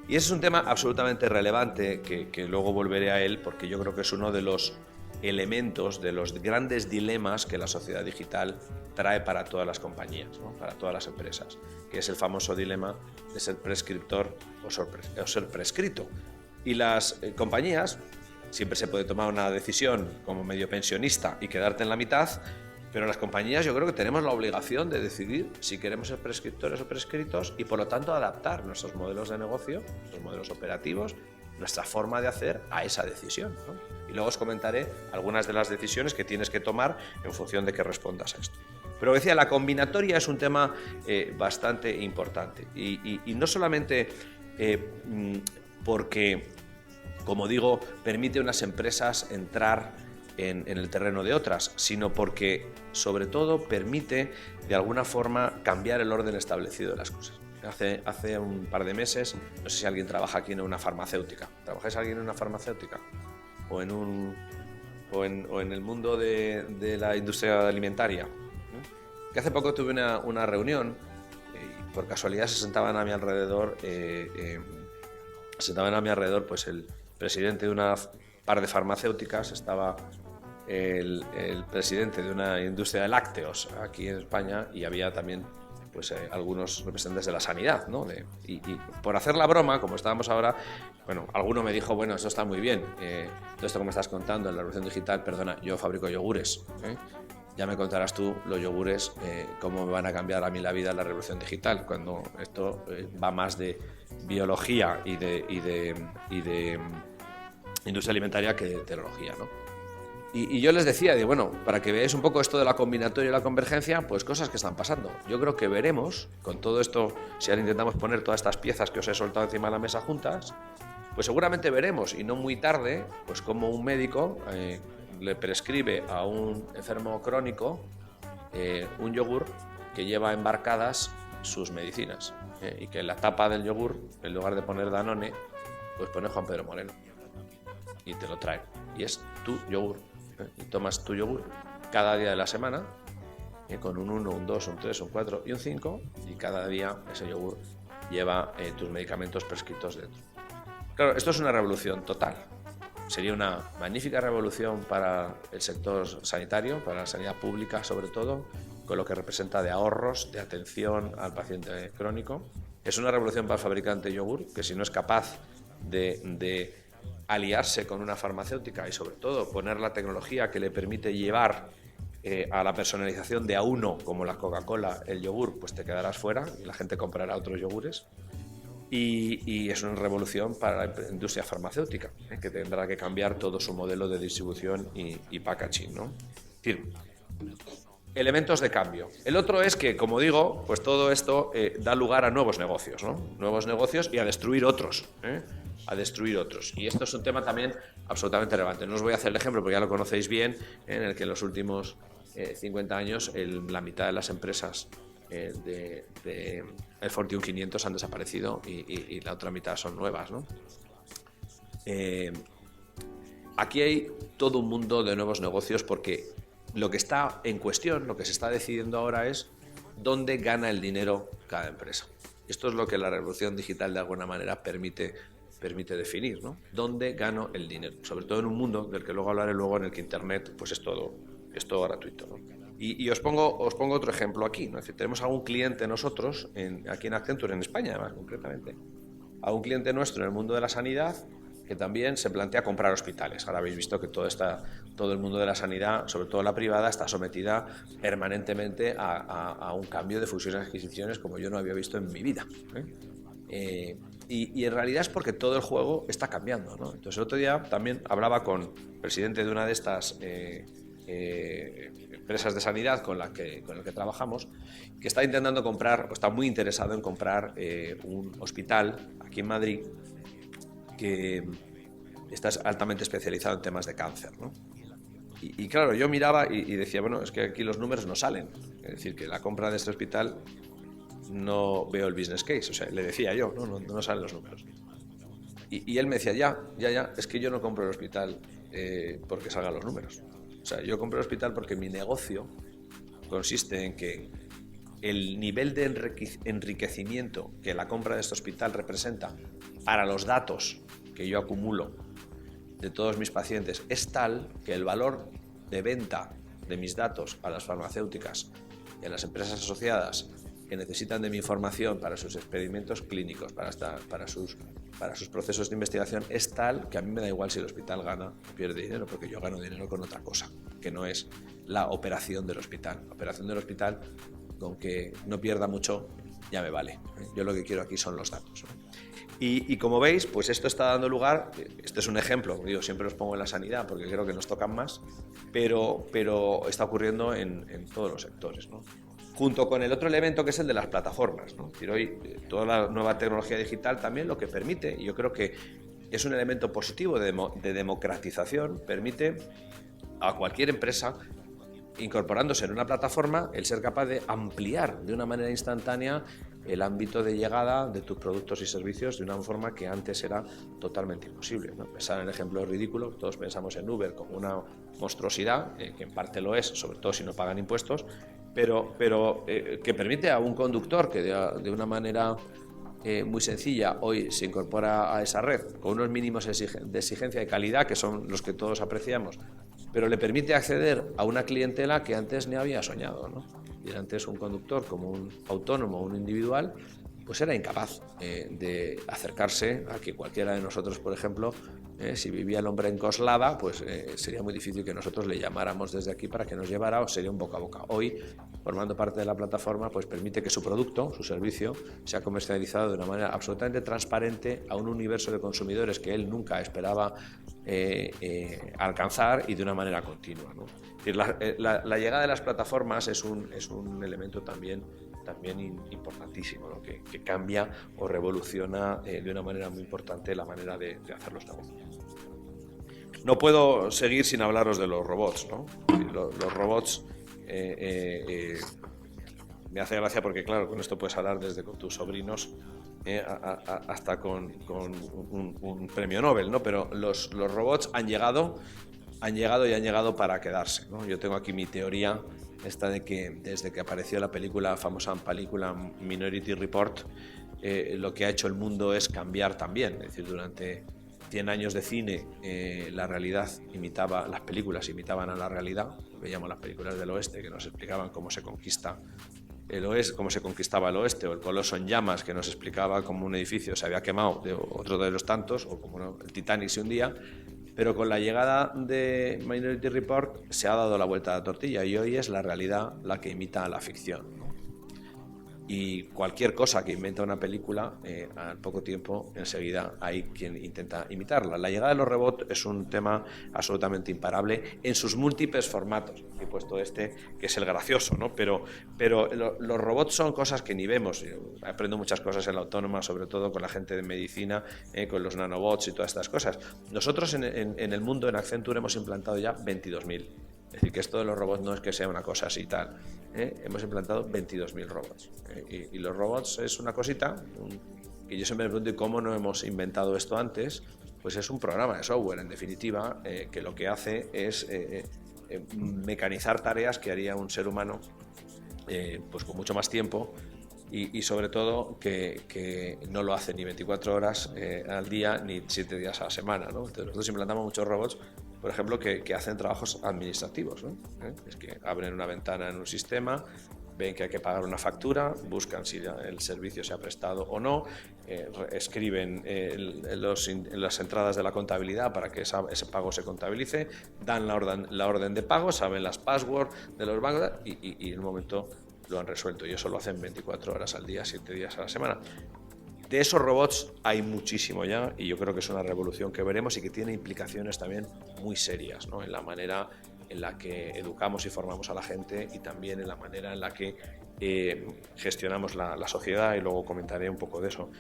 Y ese es un tema absolutamente relevante que luego volveré a él, porque yo creo que es uno de los elementos, de los grandes dilemas que la sociedad digital trae para todas las compañías, ¿no? Para todas las empresas, que es el famoso dilema de ser prescriptor o ser prescrito. Y las compañías, siempre se puede tomar una decisión como medio pensionista y quedarte en la mitad, pero las compañías yo creo que tenemos la obligación de decidir si queremos ser prescriptores o prescritos y por lo tanto adaptar nuestros modelos de negocio, nuestros modelos operativos, nuestra forma de hacer a esa decisión, ¿no? Y luego os comentaré algunas de las decisiones que tienes que tomar en función de que respondas a esto. Pero decía, la combinatoria es un tema bastante importante y no solamente porque, como digo, permite a unas empresas entrar en el terreno de otras, sino porque, sobre todo, permite de alguna forma cambiar el orden establecido de las cosas. Hace un par de meses, no sé si alguien trabaja aquí en una farmacéutica. ¿Trabajáis alguien en una farmacéutica? ¿O en el mundo de la industria alimentaria? Que hace poco tuve una reunión y por casualidad se sentaban a mi alrededor pues el presidente de una par de farmacéuticas, estaba el presidente de una industria de lácteos aquí en España y había también pues algunos representantes de la sanidad, ¿no? Y por hacer la broma, como estábamos ahora, bueno, alguno me dijo, bueno, esto está muy bien, todo esto que me estás contando en la revolución digital, perdona, yo fabrico yogures, ya me contarás tú los yogures, cómo me van a cambiar a mí la vida en la revolución digital, cuando esto va más de biología y de industria alimentaria que de tecnología, ¿no? Y yo les decía, bueno, para que veáis un poco esto de la combinatoria y la convergencia, pues cosas que están pasando. Yo creo que veremos, con todo esto, si ahora intentamos poner todas estas piezas que os he soltado encima de la mesa juntas, pues seguramente veremos, y no muy tarde, pues como un médico le prescribe a un enfermo crónico un yogur que lleva embarcadas sus medicinas, y que en la tapa del yogur, en lugar de poner Danone, pues pone Juan Pedro Moreno y te lo trae, y es tu yogur, y tomas tu yogur cada día de la semana, con un 1, un 2, un 3, un 4 y un 5, y cada día ese yogur lleva tus medicamentos prescritos dentro. Claro, esto es una revolución total. Sería una magnífica revolución para el sector sanitario, para la sanidad pública sobre todo, con lo que representa de ahorros, de atención al paciente crónico. Es una revolución para el fabricante de yogur, que si no es capaz de aliarse con una farmacéutica y sobre todo poner la tecnología que le permite llevar a la personalización de a uno, como la Coca-Cola, el yogur, pues te quedarás fuera y la gente comprará otros yogures. Y es una revolución para la industria farmacéutica, que tendrá que cambiar todo su modelo de distribución y packaging, ¿no? Es decir, elementos de cambio. El otro es que, como digo, pues todo esto da lugar a nuevos negocios, ¿no? Nuevos negocios y a destruir otros, a destruir otros. Y esto es un tema también absolutamente relevante. No os voy a hacer el ejemplo porque ya lo conocéis bien, en el que en los últimos 50 años la mitad de las empresas del Fortune 500 han desaparecido y la otra mitad son nuevas, ¿no? Aquí hay todo un mundo de nuevos negocios porque lo que está en cuestión, lo que se está decidiendo ahora es dónde gana el dinero cada empresa. Esto es lo que la revolución digital de alguna manera permite definir, ¿no? ¿Dónde gano el dinero? Sobre todo en un mundo del que luego hablaré luego, en el que Internet pues es todo gratuito, ¿no? Y os pongo otro ejemplo aquí, ¿no? Es decir, tenemos algún cliente nosotros, aquí en Accenture, en España además concretamente, a un cliente nuestro en el mundo de la sanidad que también se plantea comprar hospitales. Ahora habéis visto que todo el mundo de la sanidad, sobre todo la privada, está sometida permanentemente a un cambio de fusiones y adquisiciones como yo no había visto en mi vida, y en realidad es porque todo el juego está cambiando, ¿no? Entonces el otro día también hablaba con el presidente de una de estas empresas de sanidad con el que trabajamos, que está intentando comprar, o está muy interesado en comprar un hospital aquí en Madrid que está altamente especializado en temas de cáncer, ¿no? Y claro, yo miraba y decía, bueno, es que aquí los números no salen. Es decir, que la compra de este hospital no veo el business case. O sea, le decía yo, no salen los números. Y él me decía, ya, es que yo no compro el hospital porque salgan los números. O sea, yo compro el hospital porque mi negocio consiste en que el nivel de enriquecimiento que la compra de este hospital representa para los datos que yo acumulo de todos mis pacientes es tal que el valor de venta de mis datos a las farmacéuticas y a las empresas asociadas que necesitan de mi información para sus experimentos clínicos, para sus procesos de investigación, es tal que a mí me da igual si el hospital gana o pierde dinero, porque yo gano dinero con otra cosa, que no es la operación del hospital. La operación del hospital, con que no pierda mucho, ya me vale. Yo lo que quiero aquí son los datos, ¿no? Y como veis, pues esto está dando lugar, este es un ejemplo, digo, siempre los pongo en la sanidad porque creo que nos tocan más, pero está ocurriendo en todos los sectores, ¿no? Junto con el otro elemento que es el de las plataformas, ¿no? Es decir, hoy toda la nueva tecnología digital también lo que permite, y yo creo que es un elemento positivo de democratización, permite a cualquier empresa, incorporándose en una plataforma, el ser capaz de ampliar de una manera instantánea el ámbito de llegada de tus productos y servicios de una forma que antes era totalmente imposible, ¿no? Pensar en el ejemplo ridículo, todos pensamos en Uber como una monstruosidad, que en parte lo es, sobre todo si no pagan impuestos, pero que permite a un conductor que de una manera muy sencilla hoy se incorpora a esa red con unos mínimos de exigencia y calidad que son los que todos apreciamos, pero le permite acceder a una clientela que antes ni había soñado, ¿no? Y antes un conductor como un autónomo o un individual pues era incapaz de acercarse a que cualquiera de nosotros, por ejemplo, si vivía el hombre en Coslada, pues sería muy difícil que nosotros le llamáramos desde aquí para que nos llevara, o sería un boca a boca. Hoy, formando parte de la plataforma, pues permite que su producto, su servicio, sea comercializado de una manera absolutamente transparente a un universo de consumidores que él nunca esperaba alcanzar y de una manera continua, ¿no? Es decir, la llegada de las plataformas es un elemento también importantísimo, ¿no? que cambia o revoluciona de una manera muy importante la manera de hacer los negocios. No puedo seguir sin hablaros de los robots, ¿no? Los robots me hace gracia porque, claro, con esto puedes hablar desde con tus sobrinos hasta con un premio Nobel, ¿no? Pero los robots han llegado para quedarse, ¿no? Yo tengo aquí mi teoría, esta de que desde que apareció la famosa película Minority Report, lo que ha hecho el mundo es cambiar también. Es decir, durante 100 años de cine la realidad las películas imitaban a la realidad. Veíamos las películas del oeste que nos explicaban cómo se conquista el oeste, cómo se conquistaba el oeste, o el Coloso en llamas que nos explicaba cómo un edificio se había quemado de otro de los tantos, o como el Titanic se hundía. Pero con la llegada de Minority Report se ha dado la vuelta a la tortilla y hoy es la realidad la que imita a la ficción, ¿no? Y cualquier cosa que inventa una película, al poco tiempo, enseguida hay quien intenta imitarla. La llegada de los robots es un tema absolutamente imparable en sus múltiples formatos. He puesto este, que es el gracioso, ¿no? Pero los robots son cosas que ni vemos. Yo aprendo muchas cosas en la autónoma, sobre todo con la gente de medicina, con los nanobots y todas estas cosas. Nosotros en el mundo, en Accenture, hemos implantado ya 22.000. Es decir, que esto de los robots no es que sea una cosa así tal. Hemos implantado 22.000 robots. Y los robots es una cosita que yo siempre me pregunto, ¿y cómo no hemos inventado esto antes? Pues es un programa de software, en definitiva, que lo que hace es mecanizar tareas que haría un ser humano pues con mucho más tiempo. Y sobre todo que no lo hace ni 24 horas al día ni 7 días a la semana, ¿no? Entonces nosotros implantamos muchos robots, por ejemplo, que hacen trabajos administrativos, ¿no? Es que abren una ventana en un sistema, ven que hay que pagar una factura, buscan si el servicio se ha prestado o no, escriben las entradas de la contabilidad para que ese pago se contabilice, dan la orden de pago, saben las passwords de los bancos y en un momento lo han resuelto, y eso lo hacen 24 horas al día, 7 días a la semana. De esos robots hay muchísimo ya, y yo creo que es una revolución que veremos y que tiene implicaciones también muy serias, ¿no? En la manera en la que educamos y formamos a la gente y también en la manera en la que gestionamos la sociedad, y luego comentaré un poco de eso.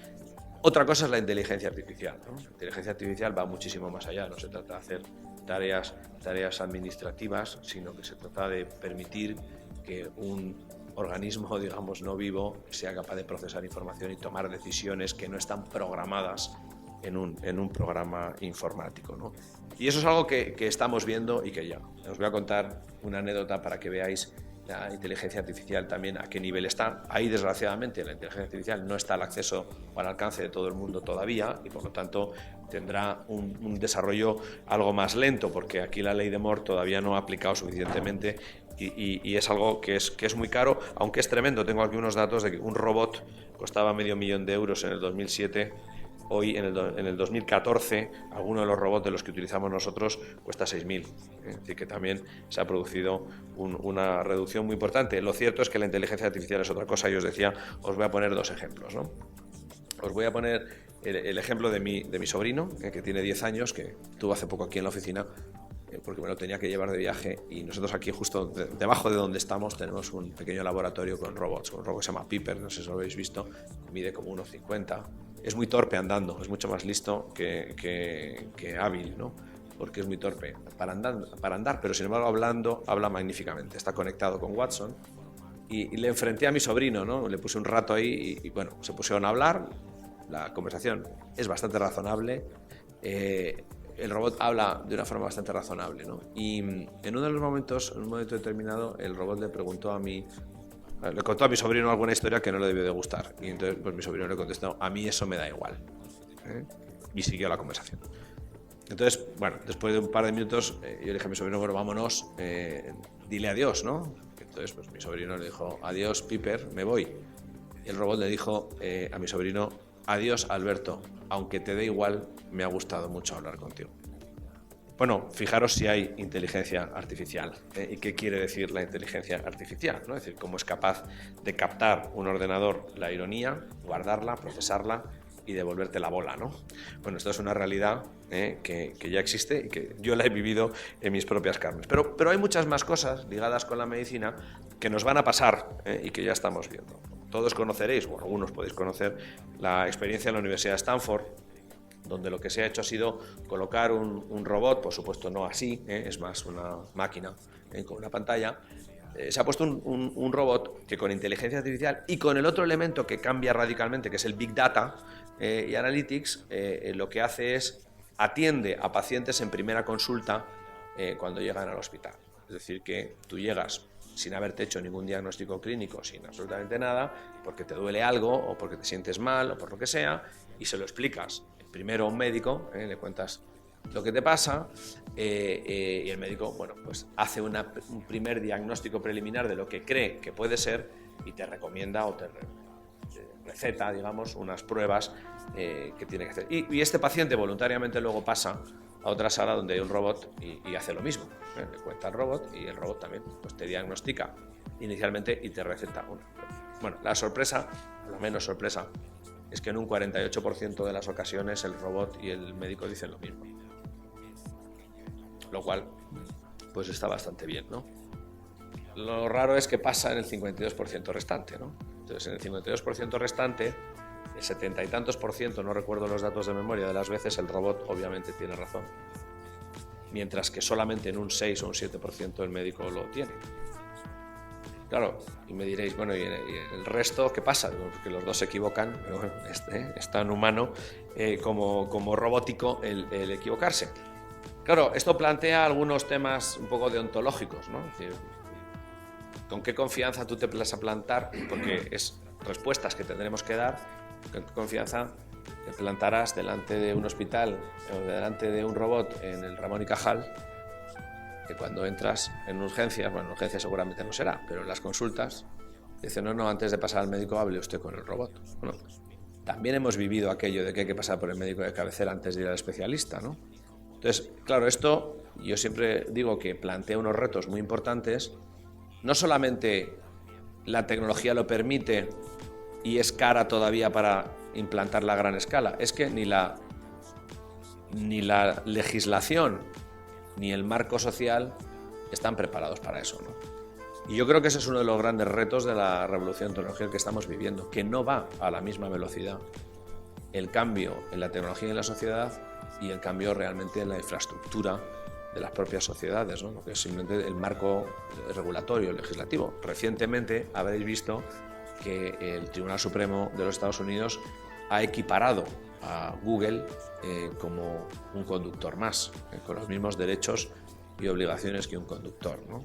Otra cosa es la inteligencia artificial, ¿no? La inteligencia artificial va muchísimo más allá, no se trata de hacer tareas administrativas, sino que se trata de permitir que un organismo, digamos, no vivo sea capaz de procesar información y tomar decisiones que no están programadas en un programa informático, ¿no? Y eso es algo que estamos viendo y que ya. Os voy a contar una anécdota para que veáis la inteligencia artificial también a qué nivel está. Ahí, desgraciadamente, la inteligencia artificial no está al acceso o al alcance de todo el mundo todavía, y por lo tanto tendrá un desarrollo algo más lento, porque aquí la ley de Moore todavía no ha aplicado suficientemente y es algo que es muy caro, aunque es tremendo. Tengo aquí unos datos de que un robot costaba $500.000 en el 2007. Hoy, en el 2014, alguno de los robots de los que utilizamos nosotros cuesta 6.000. Es decir, que también se ha producido una reducción muy importante. Lo cierto es que la inteligencia artificial es otra cosa. Yo os decía, os voy a poner dos ejemplos, ¿no? Os voy a poner el ejemplo de mi sobrino, que tiene 10 años, que estuvo hace poco aquí en la oficina, porque me lo tenía que llevar de viaje, y nosotros aquí justo debajo de donde estamos tenemos un pequeño laboratorio con robots, un robot que se llama Piper, no sé si lo habéis visto, mide como 1,50, es muy torpe andando, es mucho más listo que hábil, ¿no? Porque es muy torpe para andar, pero sin embargo hablando habla magníficamente, está conectado con Watson, y le enfrenté a mi sobrino, ¿no? Le puse un rato ahí y bueno, se pusieron a hablar, la conversación es bastante razonable, el robot habla de una forma bastante razonable, ¿no? Y en uno de los momentos, en un momento determinado, el robot le contó a mi sobrino alguna historia que no le debió de gustar. Y entonces pues mi sobrino le contestó, a mí eso me da igual. Y siguió la conversación. Entonces, bueno, después de un par de minutos, yo le dije a mi sobrino, bueno, vámonos, dile adiós, ¿no? Entonces, pues mi sobrino le dijo, adiós, Piper, me voy. Y el robot le dijo a mi sobrino, adiós, Alberto, aunque te dé igual, me ha gustado mucho hablar contigo. Bueno, fijaros si hay inteligencia artificial y qué quiere decir la inteligencia artificial, ¿no? Es decir, cómo es capaz de captar un ordenador la ironía, guardarla, procesarla y devolverte la bola, ¿no? Bueno, esto es una realidad que ya existe y que yo la he vivido en mis propias carnes. Pero hay muchas más cosas ligadas con la medicina que nos van a pasar y que ya estamos viendo. Todos conoceréis, o algunos podéis conocer, la experiencia en la Universidad de Stanford, donde lo que se ha hecho ha sido colocar un robot, por supuesto no así, es más una máquina con una pantalla. Se ha puesto un robot que con inteligencia artificial y con el otro elemento que cambia radicalmente, que es el Big Data y Analytics, lo que hace es atiende a pacientes en primera consulta cuando llegan al hospital. Es decir, que tú llegas sin haberte hecho ningún diagnóstico clínico, sin absolutamente nada, porque te duele algo o porque te sientes mal o por lo que sea, y se lo explicas primero a un médico, le cuentas lo que te pasa y el médico, bueno, pues hace un primer diagnóstico preliminar de lo que cree que puede ser y te recomienda o te receta, digamos, unas pruebas que tiene que hacer. Y este paciente voluntariamente luego pasa a otra sala donde hay un robot y hace lo mismo. Le cuenta al robot y el robot también pues, te diagnostica inicialmente y te receta una. Bueno, la sorpresa, la menos sorpresa, es que en un 48% de las ocasiones el robot y el médico dicen lo mismo. Lo cual, pues está bastante bien, ¿no? Lo raro es que pasa en el 52% restante, ¿no? Entonces, en el 52% restante, el 70 y tantos por ciento, no recuerdo los datos de memoria, de las veces el robot obviamente tiene razón. Mientras que solamente en un 6 o un 7% el médico lo tiene. Claro, y me diréis, bueno, ¿y el resto qué pasa? Porque los dos se equivocan, pero bueno, es tan humano como robótico el equivocarse. Claro, esto plantea algunos temas un poco deontológicos, ¿no? Es decir, ¿con qué confianza tú te vas a plantar? Porque es respuestas que tendremos que dar. ¿Con qué confianza te plantarás delante de un hospital o delante de un robot en el Ramón y Cajal? Que cuando entras en urgencias, bueno, en urgencias seguramente no será, pero en las consultas, dicen, no, antes de pasar al médico hable usted con el robot. Bueno, también hemos vivido aquello de que hay que pasar por el médico de cabecera antes de ir al especialista, ¿no? Entonces, claro, esto yo siempre digo que plantea unos retos muy importantes. No solamente la tecnología lo permite y es cara todavía para implantarla a gran escala, es que ni la legislación ni el marco social están preparados para eso, ¿no? Y yo creo que ese es uno de los grandes retos de la revolución tecnológica que estamos viviendo, que no va a la misma velocidad el cambio en la tecnología y en la sociedad y el cambio realmente en la infraestructura de las propias sociedades, ¿no? Lo que es simplemente el marco regulatorio, legislativo. Recientemente habréis visto que el Tribunal Supremo de los Estados Unidos ha equiparado a Google como un conductor más, con los mismos derechos y obligaciones que un conductor, ¿no?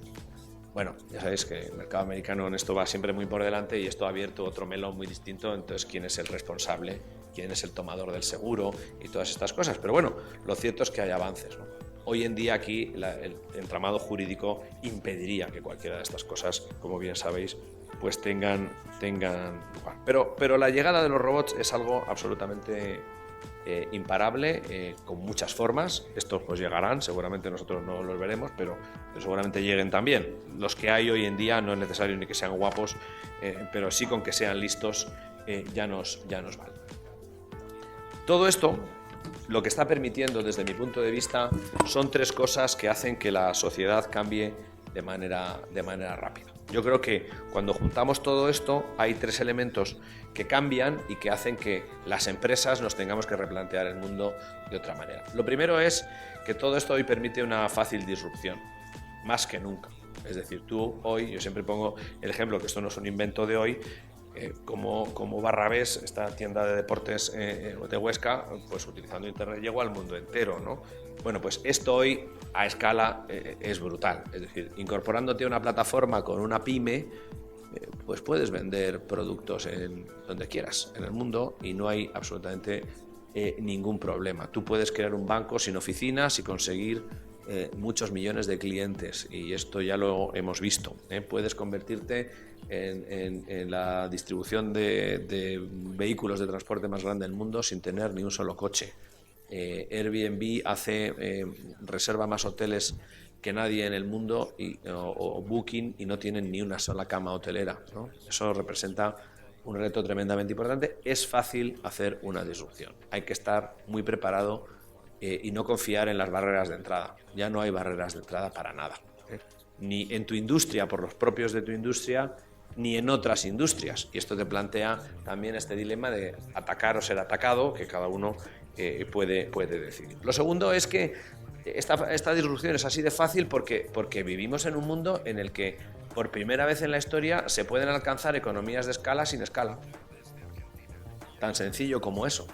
Bueno, ya sabéis que el mercado americano en esto va siempre muy por delante y esto ha abierto otro melón muy distinto, entonces quién es el responsable, quién es el tomador del seguro y todas estas cosas. Pero bueno, lo cierto es que hay avances, ¿no? Hoy en día aquí el entramado jurídico impediría que cualquiera de estas cosas, como bien sabéis, pues tengan lugar. Pero la llegada de los robots es algo absolutamente imparable, con muchas formas. Estos pues llegarán, seguramente nosotros no los veremos, pero seguramente lleguen también. Los que hay hoy en día no es necesario ni que sean guapos, pero sí con que sean listos ya nos vale. Todo esto, lo que está permitiendo desde mi punto de vista, son tres cosas que hacen que la sociedad cambie de manera rápida. Yo creo que cuando juntamos todo esto hay tres elementos que cambian y que hacen que las empresas nos tengamos que replantear el mundo de otra manera. Lo primero es que todo esto hoy permite una fácil disrupción, más que nunca. Es decir, tú hoy, yo siempre pongo el ejemplo, que esto no es un invento de hoy, como Barrabés, esta tienda de deportes de Huesca, pues utilizando internet llegó al mundo entero, ¿no? Bueno, pues esto hoy a escala es brutal. Es decir, incorporándote a una plataforma con una pyme, pues puedes vender productos en donde quieras en el mundo y no hay absolutamente ningún problema. Tú puedes crear un banco sin oficinas y conseguir muchos millones de clientes, y esto ya lo hemos visto. Puedes convertirte en la distribución de vehículos de transporte más grande del mundo sin tener ni un solo coche. Airbnb reserva más hoteles que nadie en el mundo o Booking, y no tienen ni una sola cama hotelera, ¿no? Eso representa un reto tremendamente importante. Es fácil hacer una disrupción, hay que estar muy preparado y no confiar en las barreras de entrada. Ya no hay barreras de entrada para nada, ni en tu industria por los propios de tu industria, ni en otras industrias. Y esto te plantea también este dilema de atacar o ser atacado, que cada uno puede decidir. Lo segundo es que esta disrupción es así de fácil porque vivimos en un mundo en el que por primera vez en la historia se pueden alcanzar economías de escala sin escala. Tan sencillo como eso.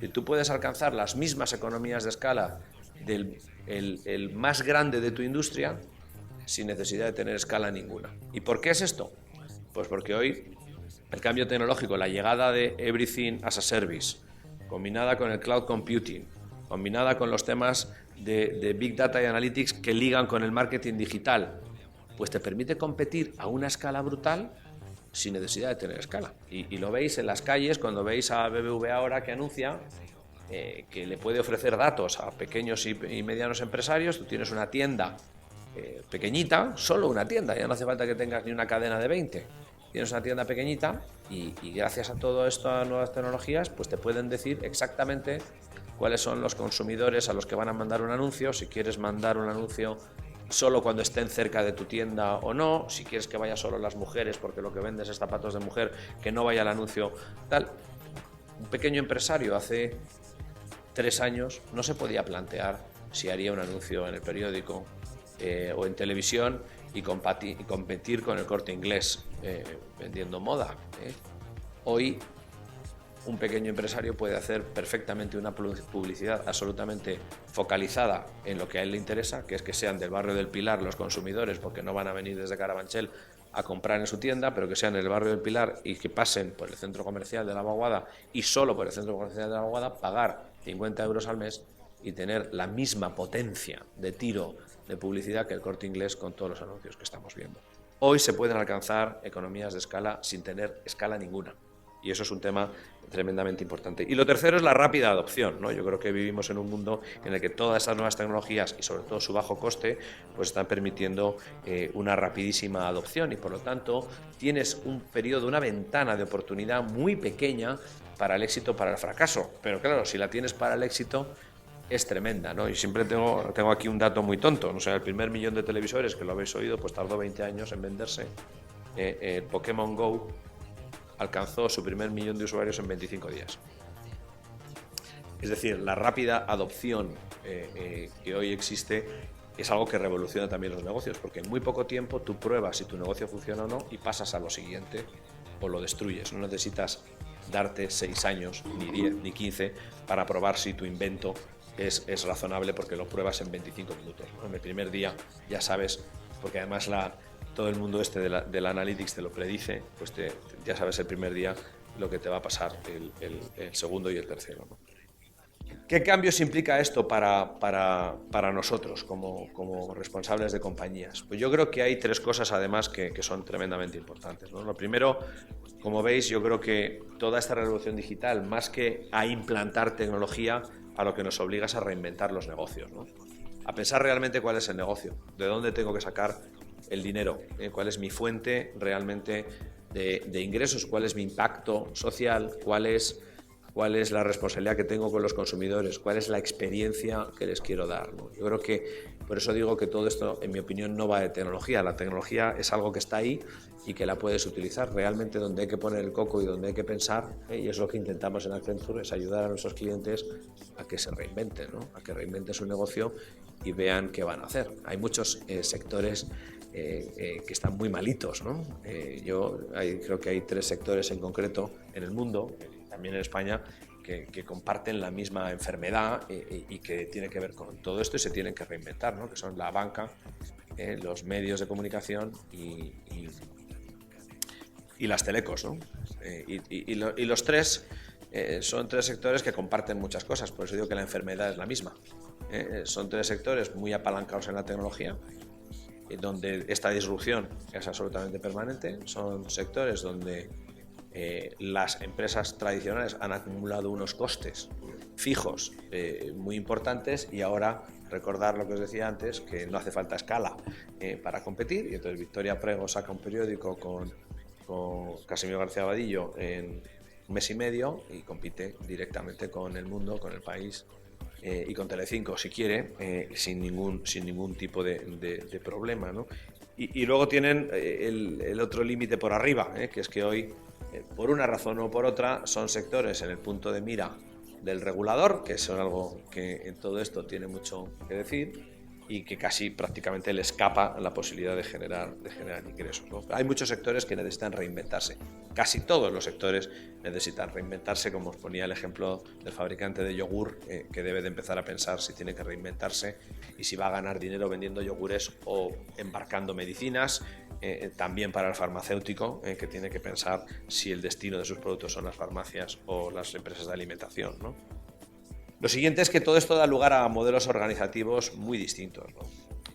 Y tú puedes alcanzar las mismas economías de escala del el más grande de tu industria sin necesidad de tener escala ninguna. ¿Y por qué es esto? Pues porque hoy el cambio tecnológico, la llegada de Everything as a Service, combinada con el Cloud Computing, combinada con los temas de Big Data y Analytics que ligan con el marketing digital, pues te permite competir a una escala brutal sin necesidad de tener escala. Y lo veis en las calles cuando veis a BBVA ahora que anuncia que le puede ofrecer datos a pequeños y medianos empresarios. Tú tienes una tienda pequeñita, solo una tienda, ya no hace falta que tengas ni una cadena de 20. Tienes una tienda pequeñita y gracias a todo esto, a nuevas tecnologías, pues te pueden decir exactamente cuáles son los consumidores a los que van a mandar un anuncio, si quieres mandar un anuncio solo cuando estén cerca de tu tienda o no, si quieres que vaya solo las mujeres porque lo que vendes es zapatos de mujer, que no vaya el anuncio, tal. Un pequeño empresario hace 3 años no se podía plantear si haría un anuncio en el periódico o en televisión y competir con el Corte Inglés vendiendo moda. Hoy un pequeño empresario puede hacer perfectamente una publicidad absolutamente focalizada en lo que a él le interesa, que es que sean del barrio del Pilar los consumidores, porque no van a venir desde Carabanchel a comprar en su tienda, pero que sean en el barrio del Pilar y que pasen por el centro comercial de la Vaguada y solo por el centro comercial de la Vaguada, pagar 50 euros al mes y tener la misma potencia de tiro de publicidad que el Corte Inglés con todos los anuncios que estamos viendo. Hoy se pueden alcanzar economías de escala sin tener escala ninguna. Y eso es un tema tremendamente importante. Y lo tercero es la rápida adopción, ¿no? Yo creo que vivimos en un mundo en el que todas estas nuevas tecnologías y sobre todo su bajo coste pues están permitiendo una rapidísima adopción, y por lo tanto tienes un periodo, una ventana de oportunidad muy pequeña para el éxito, para el fracaso. Pero claro, si la tienes para el éxito es tremenda, ¿no? Y siempre tengo aquí un dato muy tonto. O sea, el primer millón de televisores, que lo habéis oído, pues tardó 20 años en venderse. Pokémon Go alcanzó su primer millón de usuarios en 25 días. Es decir, la rápida adopción que hoy existe es algo que revoluciona también los negocios, porque en muy poco tiempo tú pruebas si tu negocio funciona o no y pasas a lo siguiente o lo destruyes. No necesitas darte 6 años, ni 10, ni 15 para probar si tu invento es razonable, porque lo pruebas en 25 minutos, ¿no? En el primer día ya sabes, porque además todo el mundo del Analytics te lo predice, pues ya sabes el primer día lo que te va a pasar el segundo y el tercero, ¿no? ¿Qué cambios implica esto para nosotros como responsables de compañías? Pues yo creo que hay 3 cosas además que son tremendamente importantes, ¿no? Lo primero, como veis, yo creo que toda esta revolución digital, más que a implantar tecnología, a lo que nos obliga es a reinventar los negocios, ¿no? A pensar realmente cuál es el negocio, de dónde tengo que sacar el dinero, cuál es mi fuente realmente de ingresos, cuál es mi impacto social, cuál es cuál es la responsabilidad que tengo con los consumidores, cuál es la experiencia que les quiero dar, ¿no? Yo creo que, por eso digo que todo esto, en mi opinión, no va de tecnología. La tecnología es algo que está ahí y que la puedes utilizar. Realmente donde hay que poner el coco y donde hay que pensar, y es lo que intentamos en Accenture, es ayudar a nuestros clientes a que se reinventen, ¿no? A que reinventen su negocio y vean qué van a hacer. Hay muchos sectores que están muy malitos, ¿no? Creo que hay 3 sectores en concreto en el mundo, también en España, que comparten la misma enfermedad y que tiene que ver con todo esto y se tienen que reinventar, ¿no? Que son la banca, los medios de comunicación y las telecos, ¿no? Y los 3 son 3 sectores que comparten muchas cosas, por eso digo que la enfermedad es la misma. Son 3 sectores muy apalancados en la tecnología, donde esta disrupción es absolutamente permanente. Son sectores donde las empresas tradicionales han acumulado unos costes fijos muy importantes y ahora recordar lo que os decía antes, que no hace falta escala para competir, y entonces Victoria Prego saca un periódico con Casimiro García Vadillo en un mes y medio y compite directamente con El Mundo, con El País y con Telecinco, si quiere, sin ningún tipo de problema, ¿no? Y luego tienen el otro límite por arriba, que es que hoy, por una razón o por otra, son sectores en el punto de mira del regulador, que son algo que en todo esto tiene mucho que decir y que casi prácticamente le escapa la posibilidad de generar ingresos, ¿no? Hay muchos sectores que necesitan reinventarse. Casi todos los sectores necesitan reinventarse, como os ponía el ejemplo del fabricante de yogur, que debe de empezar a pensar si tiene que reinventarse y si va a ganar dinero vendiendo yogures o embarcando medicinas. También para el farmacéutico, que tiene que pensar si el destino de sus productos son las farmacias o las empresas de alimentación, ¿no? Lo siguiente es que todo esto da lugar a modelos organizativos muy distintos, ¿no?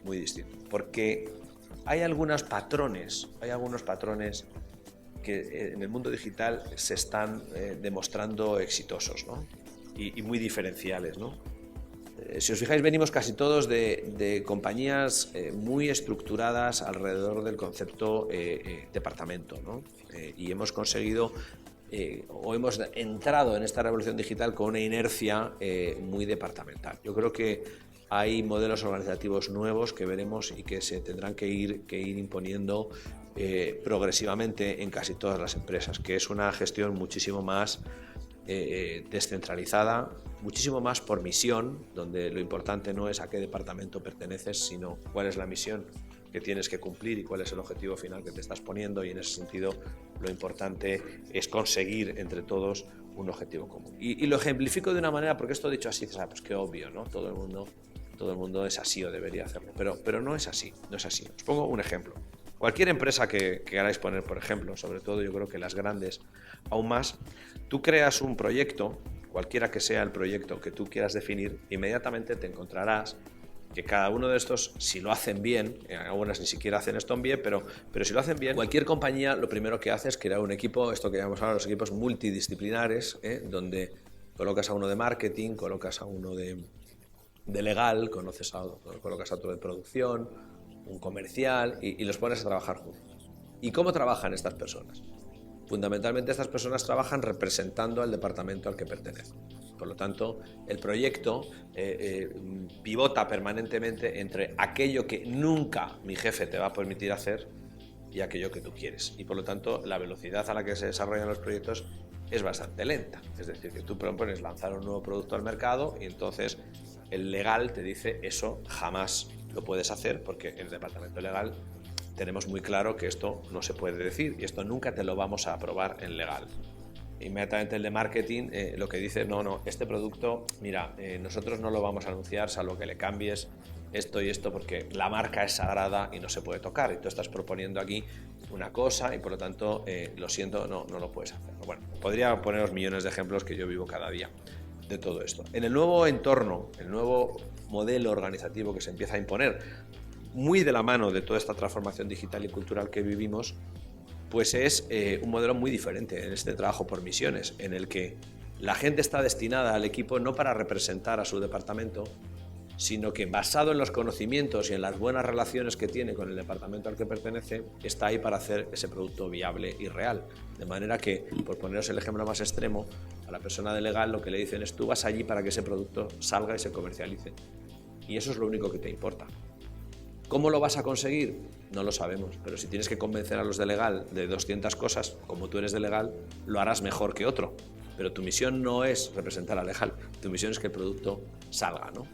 Muy distintos, porque hay algunos patrones que en el mundo digital se están demostrando exitosos, ¿no? Y muy diferenciales, ¿no? Si os fijáis, venimos casi todos de compañías muy estructuradas alrededor del concepto departamento, ¿no? Y hemos conseguido o hemos entrado en esta revolución digital con una inercia muy departamental. Yo creo que hay modelos organizativos nuevos que veremos y que se tendrán que ir imponiendo progresivamente en casi todas las empresas, que es una gestión muchísimo más descentralizada, muchísimo más por misión, donde lo importante no es a qué departamento perteneces, sino cuál es la misión que tienes que cumplir y cuál es el objetivo final que te estás poniendo, y en ese sentido lo importante es conseguir entre todos un objetivo común. Y lo ejemplifico de una manera, porque esto dicho así, pues qué obvio, ¿no? Todo el mundo es así o debería hacerlo, pero no es así, no es así. Os pongo un ejemplo. Cualquier empresa que queráis poner, por ejemplo, sobre todo yo creo que las grandes aún más, tú creas un proyecto, cualquiera que sea el proyecto que tú quieras definir, inmediatamente te encontrarás que cada uno de estos, si lo hacen bien, algunas ni siquiera hacen esto bien, pero si lo hacen bien, cualquier compañía lo primero que hace es crear un equipo, esto que llamamos ahora los equipos multidisciplinares, donde colocas a uno de marketing, colocas a uno de legal, colocas a otro de producción, un comercial, y los pones a trabajar juntos. ¿Y cómo trabajan estas personas? Fundamentalmente estas personas trabajan representando al departamento al que pertenecen. Por lo tanto, el proyecto pivota permanentemente entre aquello que nunca mi jefe te va a permitir hacer y aquello que tú quieres. Y por lo tanto, la velocidad a la que se desarrollan los proyectos es bastante lenta. Es decir, que tú propones lanzar un nuevo producto al mercado y entonces el legal te dice eso jamás lo puedes hacer, porque el departamento legal tenemos muy claro que esto no se puede decir y esto nunca te lo vamos a aprobar en legal. Inmediatamente el de marketing lo que dice, no, este producto, mira, nosotros no lo vamos a anunciar salvo que le cambies esto y esto, porque la marca es sagrada y no se puede tocar, y tú estás proponiendo aquí una cosa y por lo tanto, lo siento, no lo puedes hacer. Bueno, podría poneros millones de ejemplos que yo vivo cada día de todo esto. En el nuevo entorno, el nuevo modelo organizativo que se empieza a imponer, muy de la mano de toda esta transformación digital y cultural que vivimos, pues es un modelo muy diferente en este trabajo por misiones, en el que la gente está destinada al equipo no para representar a su departamento, sino que basado en los conocimientos y en las buenas relaciones que tiene con el departamento al que pertenece, está ahí para hacer ese producto viable y real. De manera que, por poneros el ejemplo más extremo, A la persona de legal lo que le dicen es: tú vas allí para que ese producto salga y se comercialice. Y eso es lo único que te importa. ¿Cómo lo vas a conseguir? No lo sabemos, pero si tienes que convencer a los de legal de 200 cosas, como tú eres de legal, lo harás mejor que otro. Pero tu misión no es representar a legal, tu misión es que el producto salga, ¿no?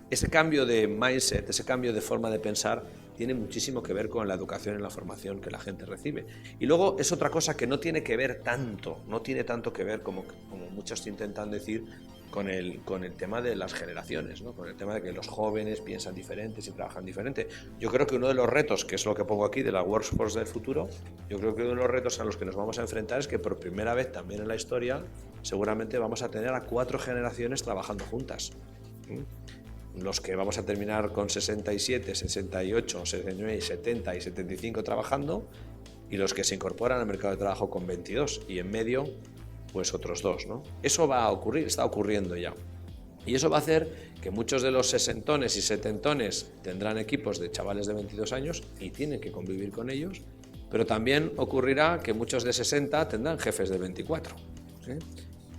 Ese cambio de mindset, ese cambio de forma de pensar, tiene muchísimo que ver con la educación y la formación que la gente recibe. Y luego es otra cosa que no tiene que ver tanto, no tiene tanto que ver como muchos intentan decir, con el tema de las generaciones, ¿no? Con el tema de que los jóvenes piensan diferentes y trabajan diferente. Yo creo que uno de los retos, que es lo que pongo aquí de la workforce del futuro, yo creo que uno de los retos a los que nos vamos a enfrentar es que por primera vez también en la historia seguramente vamos a tener a 4 generaciones trabajando juntas. Los que vamos a terminar con 67, 68, 69, 70 y 75 trabajando, y los que se incorporan al mercado de trabajo con 22, y en medio pues otros 2, ¿no? Eso va a ocurrir, está ocurriendo ya. Y eso va a hacer que muchos de los sesentones y setentones tendrán equipos de chavales de 22 años y tienen que convivir con ellos, pero también ocurrirá que muchos de 60 tendrán jefes de 24, ¿sí?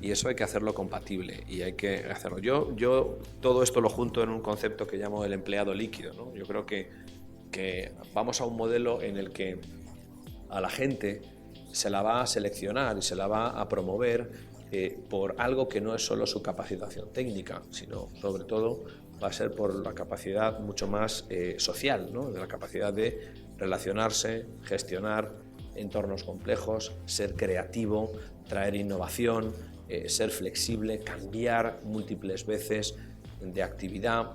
Y eso hay que hacerlo compatible y hay que hacerlo. Yo todo esto lo junto en un concepto que llamo el empleado líquido, ¿no? Yo creo que vamos a un modelo en el que a la gente se la va a seleccionar y se la va a promover por algo que no es solo su capacitación técnica, sino sobre todo va a ser por la capacidad mucho más social, ¿no? De la capacidad de relacionarse, gestionar entornos complejos, ser creativo, traer innovación, ser flexible, cambiar múltiples veces de actividad.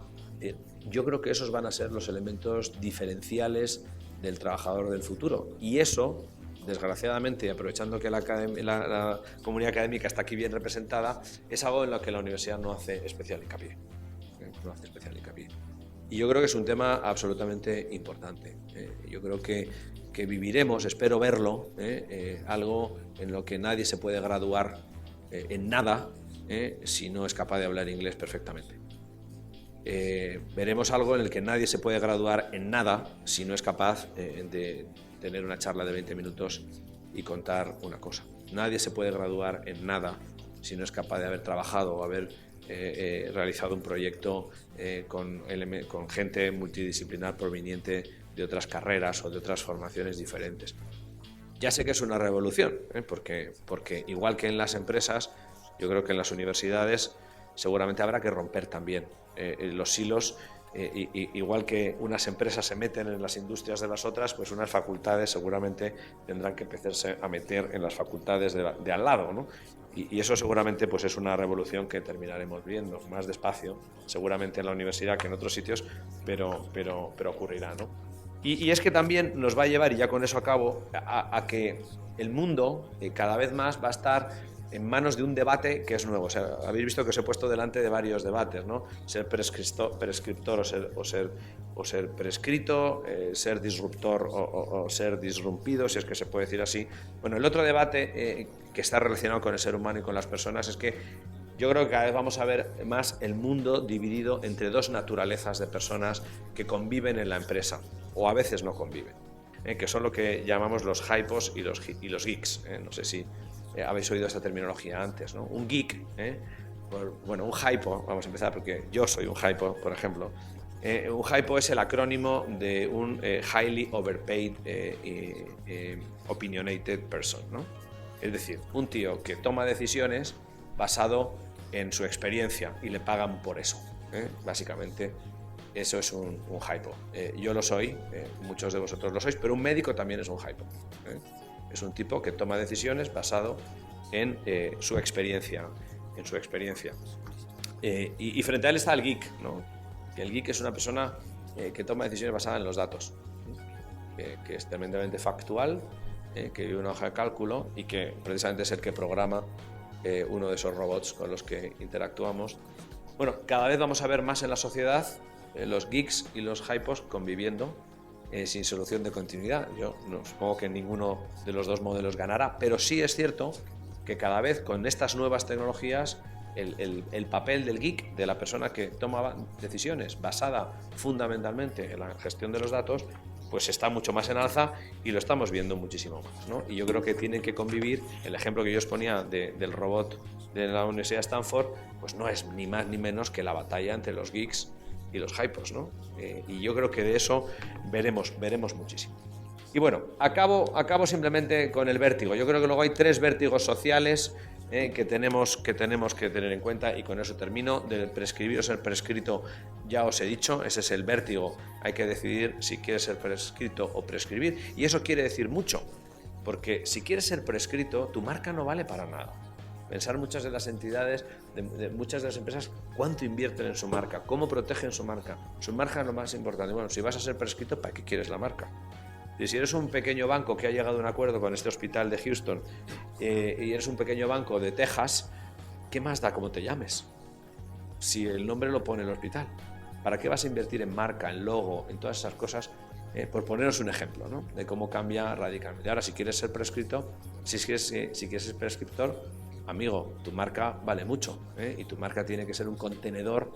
Yo creo que esos van a ser los elementos diferenciales del trabajador del futuro. Y eso, desgraciadamente, aprovechando que la comunidad académica está aquí bien representada, es algo en lo que la universidad no hace especial hincapié. Y yo creo que es un tema absolutamente importante. Yo creo que viviremos, espero verlo, algo en lo que nadie se puede graduar en nada si no es capaz de hablar inglés perfectamente. Veremos algo en el que nadie se puede graduar en nada si no es capaz de tener una charla de 20 minutos y contar una cosa. Nadie se puede graduar en nada si no es capaz de haber trabajado o haber realizado un proyecto con gente multidisciplinar proveniente de otras carreras o de otras formaciones diferentes. Ya sé que es una revolución, porque igual que en las empresas, yo creo que en las universidades seguramente habrá que romper también los silos. Igual que unas empresas se meten en las industrias de las otras, pues unas facultades seguramente tendrán que empezarse a meter en las facultades de al lado, ¿no? Y eso seguramente pues es una revolución que terminaremos viendo más despacio, seguramente en la universidad que en otros sitios, pero ocurrirá, ¿no? Y es que también nos va a llevar, y ya con eso acabo, a que el mundo cada vez más va a estar en manos de un debate que es nuevo. O sea, habéis visto que os he puesto delante de varios debates, ¿no? Ser prescriptor o ser prescrito, ser disruptor o ser disrumpido, si es que se puede decir así. Bueno, el otro debate que está relacionado con el ser humano y con las personas es que yo creo que cada vez vamos a ver más el mundo dividido entre 2 naturalezas de personas que conviven en la empresa, o a veces no conviven, que son lo que llamamos los hypos y los geeks. No sé si habéis oído esta terminología antes, ¿no? Un geek, un hypo, vamos a empezar porque yo soy un hypo, por ejemplo. Un hypo es el acrónimo de un highly overpaid opinionated person, ¿no? Es decir, un tío que toma decisiones basado en su experiencia y le pagan por eso, básicamente. Eso es un hypo. Yo lo soy, muchos de vosotros lo sois, pero un médico también es un hypo. Es un tipo que toma decisiones basado en su experiencia. Y frente a él está el geek, ¿no? Y el geek es una persona que toma decisiones basadas en los datos, que es tremendamente factual, que vive una hoja de cálculo y que precisamente es el que programa uno de esos robots con los que interactuamos. Bueno, cada vez vamos a ver más en la sociedad los geeks y los hypos conviviendo sin solución de continuidad. Yo no supongo que ninguno de los 2 modelos ganará, pero sí es cierto que cada vez con estas nuevas tecnologías el papel del geek, de la persona que toma decisiones basada fundamentalmente en la gestión de los datos, pues está mucho más en alza y lo estamos viendo muchísimo más, ¿no? Y yo creo que tienen que convivir. El ejemplo que yo os ponía del robot de la Universidad de Stanford, pues no es ni más ni menos que la batalla entre los geeks y los hypos, ¿no? Y yo creo que de eso veremos muchísimo. Y bueno, acabo simplemente con el vértigo. Yo creo que luego hay 3 vértigos sociales que tenemos que tener en cuenta, y con eso termino. Del prescribir o ser prescrito ya os he dicho, ese es el vértigo. Hay que decidir si quieres ser prescrito o prescribir, y eso quiere decir mucho, porque si quieres ser prescrito, tu marca no vale para nada. Pensar muchas de las entidades, muchas de las empresas, cuánto invierten en su marca, cómo protegen su marca. Su marca es lo más importante. Bueno, si vas a ser prescrito, ¿para qué quieres la marca? Y si eres un pequeño banco que ha llegado a un acuerdo con este hospital de Houston y eres un pequeño banco de Texas, ¿qué más da cómo te llames? Si el nombre lo pone el hospital, ¿para qué vas a invertir en marca, en logo, en todas esas cosas? Por poneros un ejemplo, ¿no?, de cómo cambia radicalmente. Ahora, si quieres ser prescrito, si quieres ser prescriptor, amigo, tu marca vale mucho, y tu marca tiene que ser un contenedor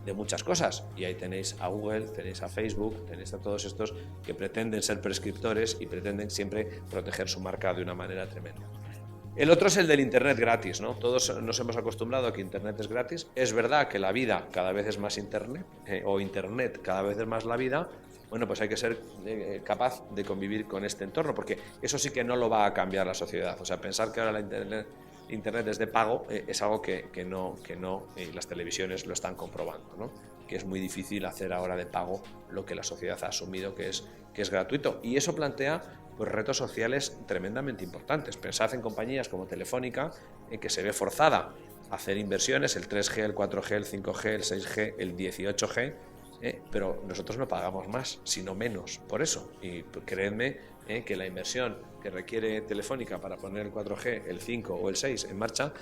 de muchas cosas, y ahí tenéis a Google, tenéis a Facebook, tenéis a todos estos que pretenden ser prescriptores y pretenden siempre proteger su marca de una manera tremenda. El otro es el del Internet gratis, ¿no? Todos nos hemos acostumbrado a que Internet es gratis. Es verdad que la vida cada vez es más Internet, o Internet cada vez es más la vida. Bueno, pues hay que ser capaz de convivir con este entorno, porque eso sí que no lo va a cambiar la sociedad. O sea, pensar que ahora la Internet es de pago es algo que no las televisiones lo están comprobando, ¿no? Que es muy difícil hacer ahora de pago lo que la sociedad ha asumido que es gratuito. Y eso plantea pues retos sociales tremendamente importantes. Pensad en compañías como Telefónica, que se ve forzada a hacer inversiones, el 3G, el 4G, el 5G, el 6G, el 18G, pero nosotros no pagamos más, sino menos por eso. Y creedme que la inversión que requiere Telefónica para poner el 4G, el 5 o el 6 en marcha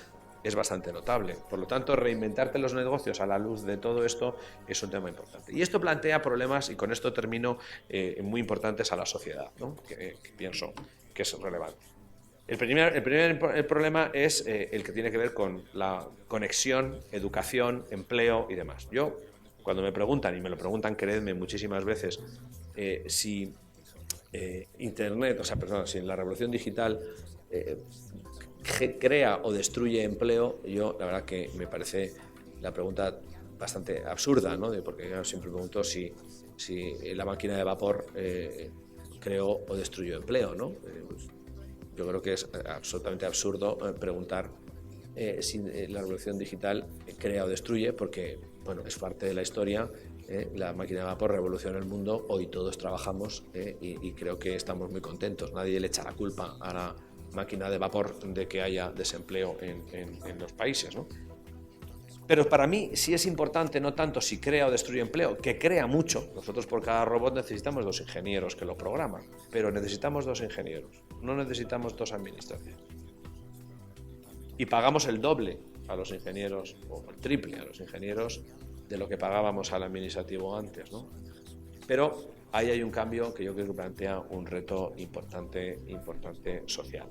es bastante notable. Por lo tanto, reinventarte los negocios a la luz de todo esto es un tema importante. Y esto plantea problemas, y con esto termino, muy importantes a la sociedad, ¿no?, que pienso que es relevante. El primer problema es el que tiene que ver con la conexión, educación, empleo y demás. Yo, cuando me preguntan, y me lo preguntan, creedme, muchísimas veces, si Internet, si la revolución digital crea o destruye empleo, yo la verdad que me parece la pregunta bastante absurda, ¿no? Porque yo siempre pregunto si la máquina de vapor creó o destruyó empleo, ¿no? Pues yo creo que es absolutamente absurdo preguntar si la revolución digital crea o destruye, porque bueno, es parte de la historia. La máquina de vapor revoluciona el mundo, hoy todos trabajamos y creo que estamos muy contentos. Nadie le echa la culpa a la máquina de vapor de que haya desempleo en los países, ¿no? Pero para mí sí es importante no tanto si crea o destruye empleo, que crea mucho. Nosotros por cada robot necesitamos 2 ingenieros que lo programan, pero necesitamos 2 ingenieros, no necesitamos 2 administraciones. Y pagamos el doble a los ingenieros, o el triple a los ingenieros, de lo que pagábamos al administrativo antes, ¿no? Pero ahí hay un cambio que yo creo que plantea un reto importante social.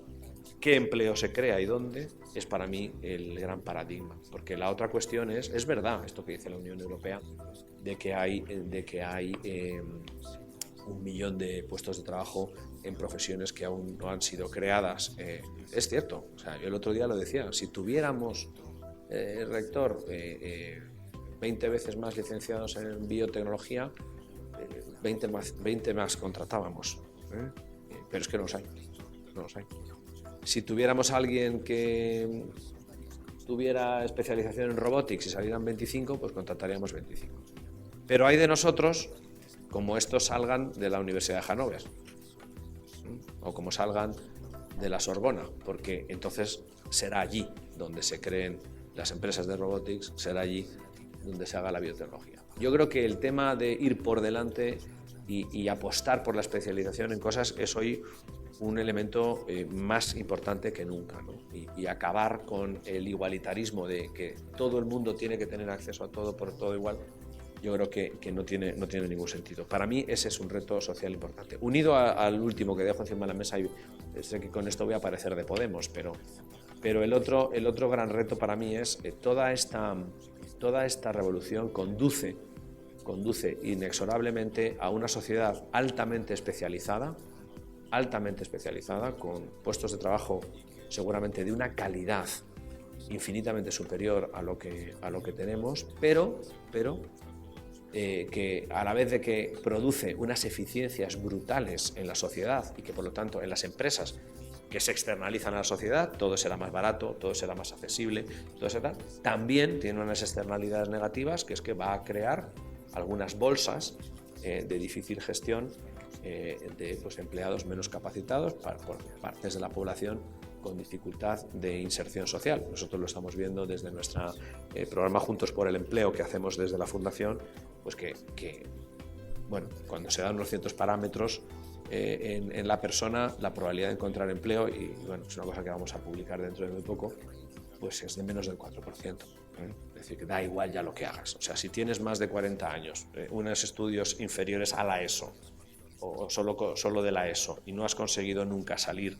¿Qué empleo se crea y dónde? Es para mí el gran paradigma, porque la otra cuestión es verdad esto que dice la Unión Europea, de que hay 1 millón de puestos de trabajo en profesiones que aún no han sido creadas. Es cierto, o sea, yo el otro día lo decía, si tuviéramos, rector, 20 veces más licenciados en biotecnología, 20 más contratábamos, pero es que no los hay. Si tuviéramos a alguien que tuviera especialización en robotics y salieran 25, pues contrataríamos 25. Pero hay de nosotros como estos salgan de la Universidad de Hannover o como salgan de la Sorbona, porque entonces será allí donde se creen las empresas de robotics, será allí donde se haga la biotecnología. Yo creo que el tema de ir por delante y apostar por la especialización en cosas es hoy un elemento más importante que nunca, ¿no? Y acabar con el igualitarismo de que todo el mundo tiene que tener acceso a todo por todo igual, yo creo que no tiene ningún sentido. Para mí ese es un reto social importante. Unido al último que dejo encima de la mesa, y sé que con esto voy a parecer de Podemos, pero el otro gran reto para mí es toda esta revolución conduce inexorablemente a una sociedad altamente especializada, con puestos de trabajo seguramente de una calidad infinitamente superior a lo que tenemos, pero que a la vez de que produce unas eficiencias brutales en la sociedad y que por lo tanto en las empresas que se externalizan a la sociedad, todo será más barato, todo será más accesible, todo será, también tiene unas externalidades negativas, que es que va a crear algunas bolsas de difícil gestión de pues, empleados menos capacitados por partes de la población con dificultad de inserción social. Nosotros lo estamos viendo desde nuestro programa Juntos por el Empleo que hacemos desde la Fundación, pues que bueno, cuando se dan unos ciertos parámetros en la persona, la probabilidad de encontrar empleo, y bueno, es una cosa que vamos a publicar dentro de muy poco, pues es de menos del 4%. Es decir, que da igual ya lo que hagas. O sea, si tienes más de 40 años, unos estudios inferiores a la ESO, o solo de la ESO, y no has conseguido nunca salir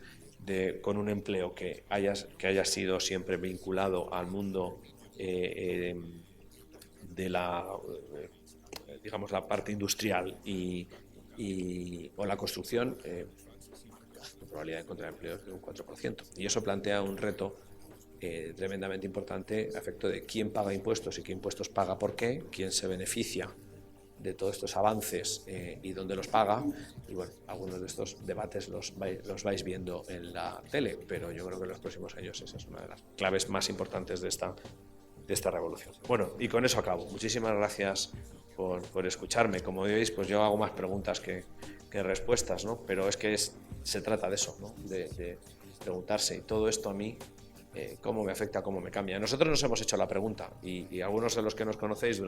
con un empleo que haya sido siempre vinculado al mundo de la, digamos, la parte industrial o la construcción, la probabilidad de encontrar empleo es de un 4%. Y eso plantea un reto tremendamente importante a efecto de quién paga impuestos y qué impuestos paga por qué, quién se beneficia de todos estos avances y dónde los paga. Y bueno, algunos de estos debates los vais viendo en la tele, pero yo creo que en los próximos años esa es una de las claves más importantes de esta revolución. Bueno, y con eso acabo. Muchísimas gracias por escucharme. Como veis, pues yo hago más preguntas que respuestas, ¿no? Pero es que se trata de eso, ¿no? De preguntarse, y todo esto a mí, cómo me afecta, cómo me cambia. Nosotros nos hemos hecho la pregunta, y algunos de los que nos conocéis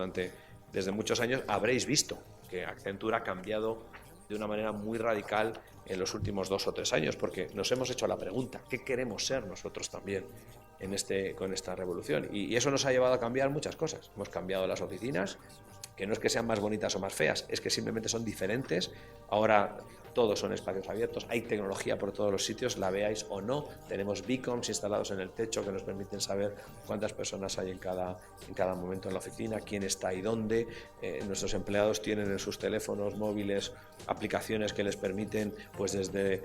desde muchos años habréis visto que Accenture ha cambiado de una manera muy radical en los últimos 2 o 3 años, porque nos hemos hecho la pregunta, ¿qué queremos ser nosotros también con esta revolución? Y eso nos ha llevado a cambiar muchas cosas. Hemos cambiado las oficinas, que no es que sean más bonitas o más feas, es que simplemente son diferentes. Ahora todos son espacios abiertos, hay tecnología por todos los sitios, la veáis o no. Tenemos beacons instalados en el techo que nos permiten saber cuántas personas hay en cada momento en la oficina, quién está y dónde. Nuestros empleados tienen en sus teléfonos móviles aplicaciones que les permiten, pues desde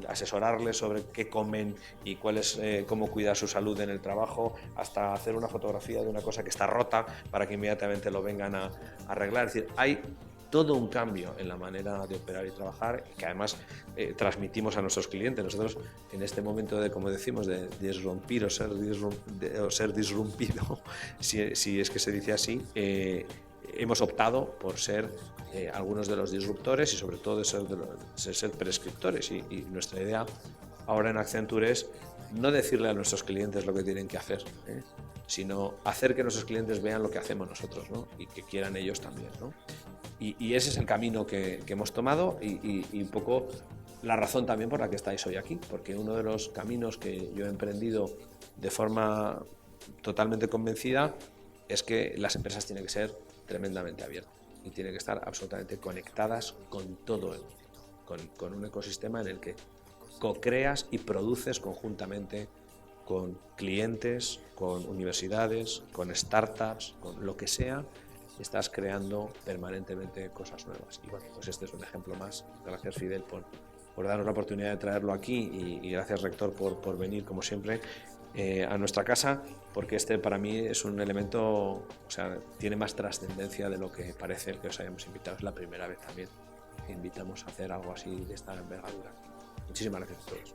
asesorarles sobre qué comen y cómo cuidar su salud en el trabajo, hasta hacer una fotografía de una cosa que está rota para que inmediatamente lo vengan a arreglar. Es decir, hay todo un cambio en la manera de operar y trabajar, que además transmitimos a nuestros clientes. Nosotros, en este momento de, como decimos, de disrumpir o ser disrumpido, si es que se dice así, hemos optado por ser algunos de los disruptores y sobre todo de ser prescriptores. Y nuestra idea ahora en Accenture es no decirle a nuestros clientes lo que tienen que hacer, sino hacer que nuestros clientes vean lo que hacemos nosotros, ¿no? Y que quieran ellos también, ¿no? Y ese es el camino que hemos tomado y un poco la razón también por la que estáis hoy aquí, porque uno de los caminos que yo he emprendido de forma totalmente convencida es que las empresas tienen que ser tremendamente abiertas y tienen que estar absolutamente conectadas con todo con un ecosistema en el que co-creas y produces conjuntamente con clientes, con universidades, con startups, con lo que sea. Estás creando permanentemente cosas nuevas. Y bueno, pues este es un ejemplo más. Gracias, Fidel, por darnos la oportunidad de traerlo aquí, y gracias, rector, por venir, como siempre, a nuestra casa, porque este para mí es un elemento, o sea, tiene más trascendencia de lo que parece el que os hayamos invitado. Es la primera vez también que invitamos a hacer algo así de esta envergadura. Muchísimas gracias a todos.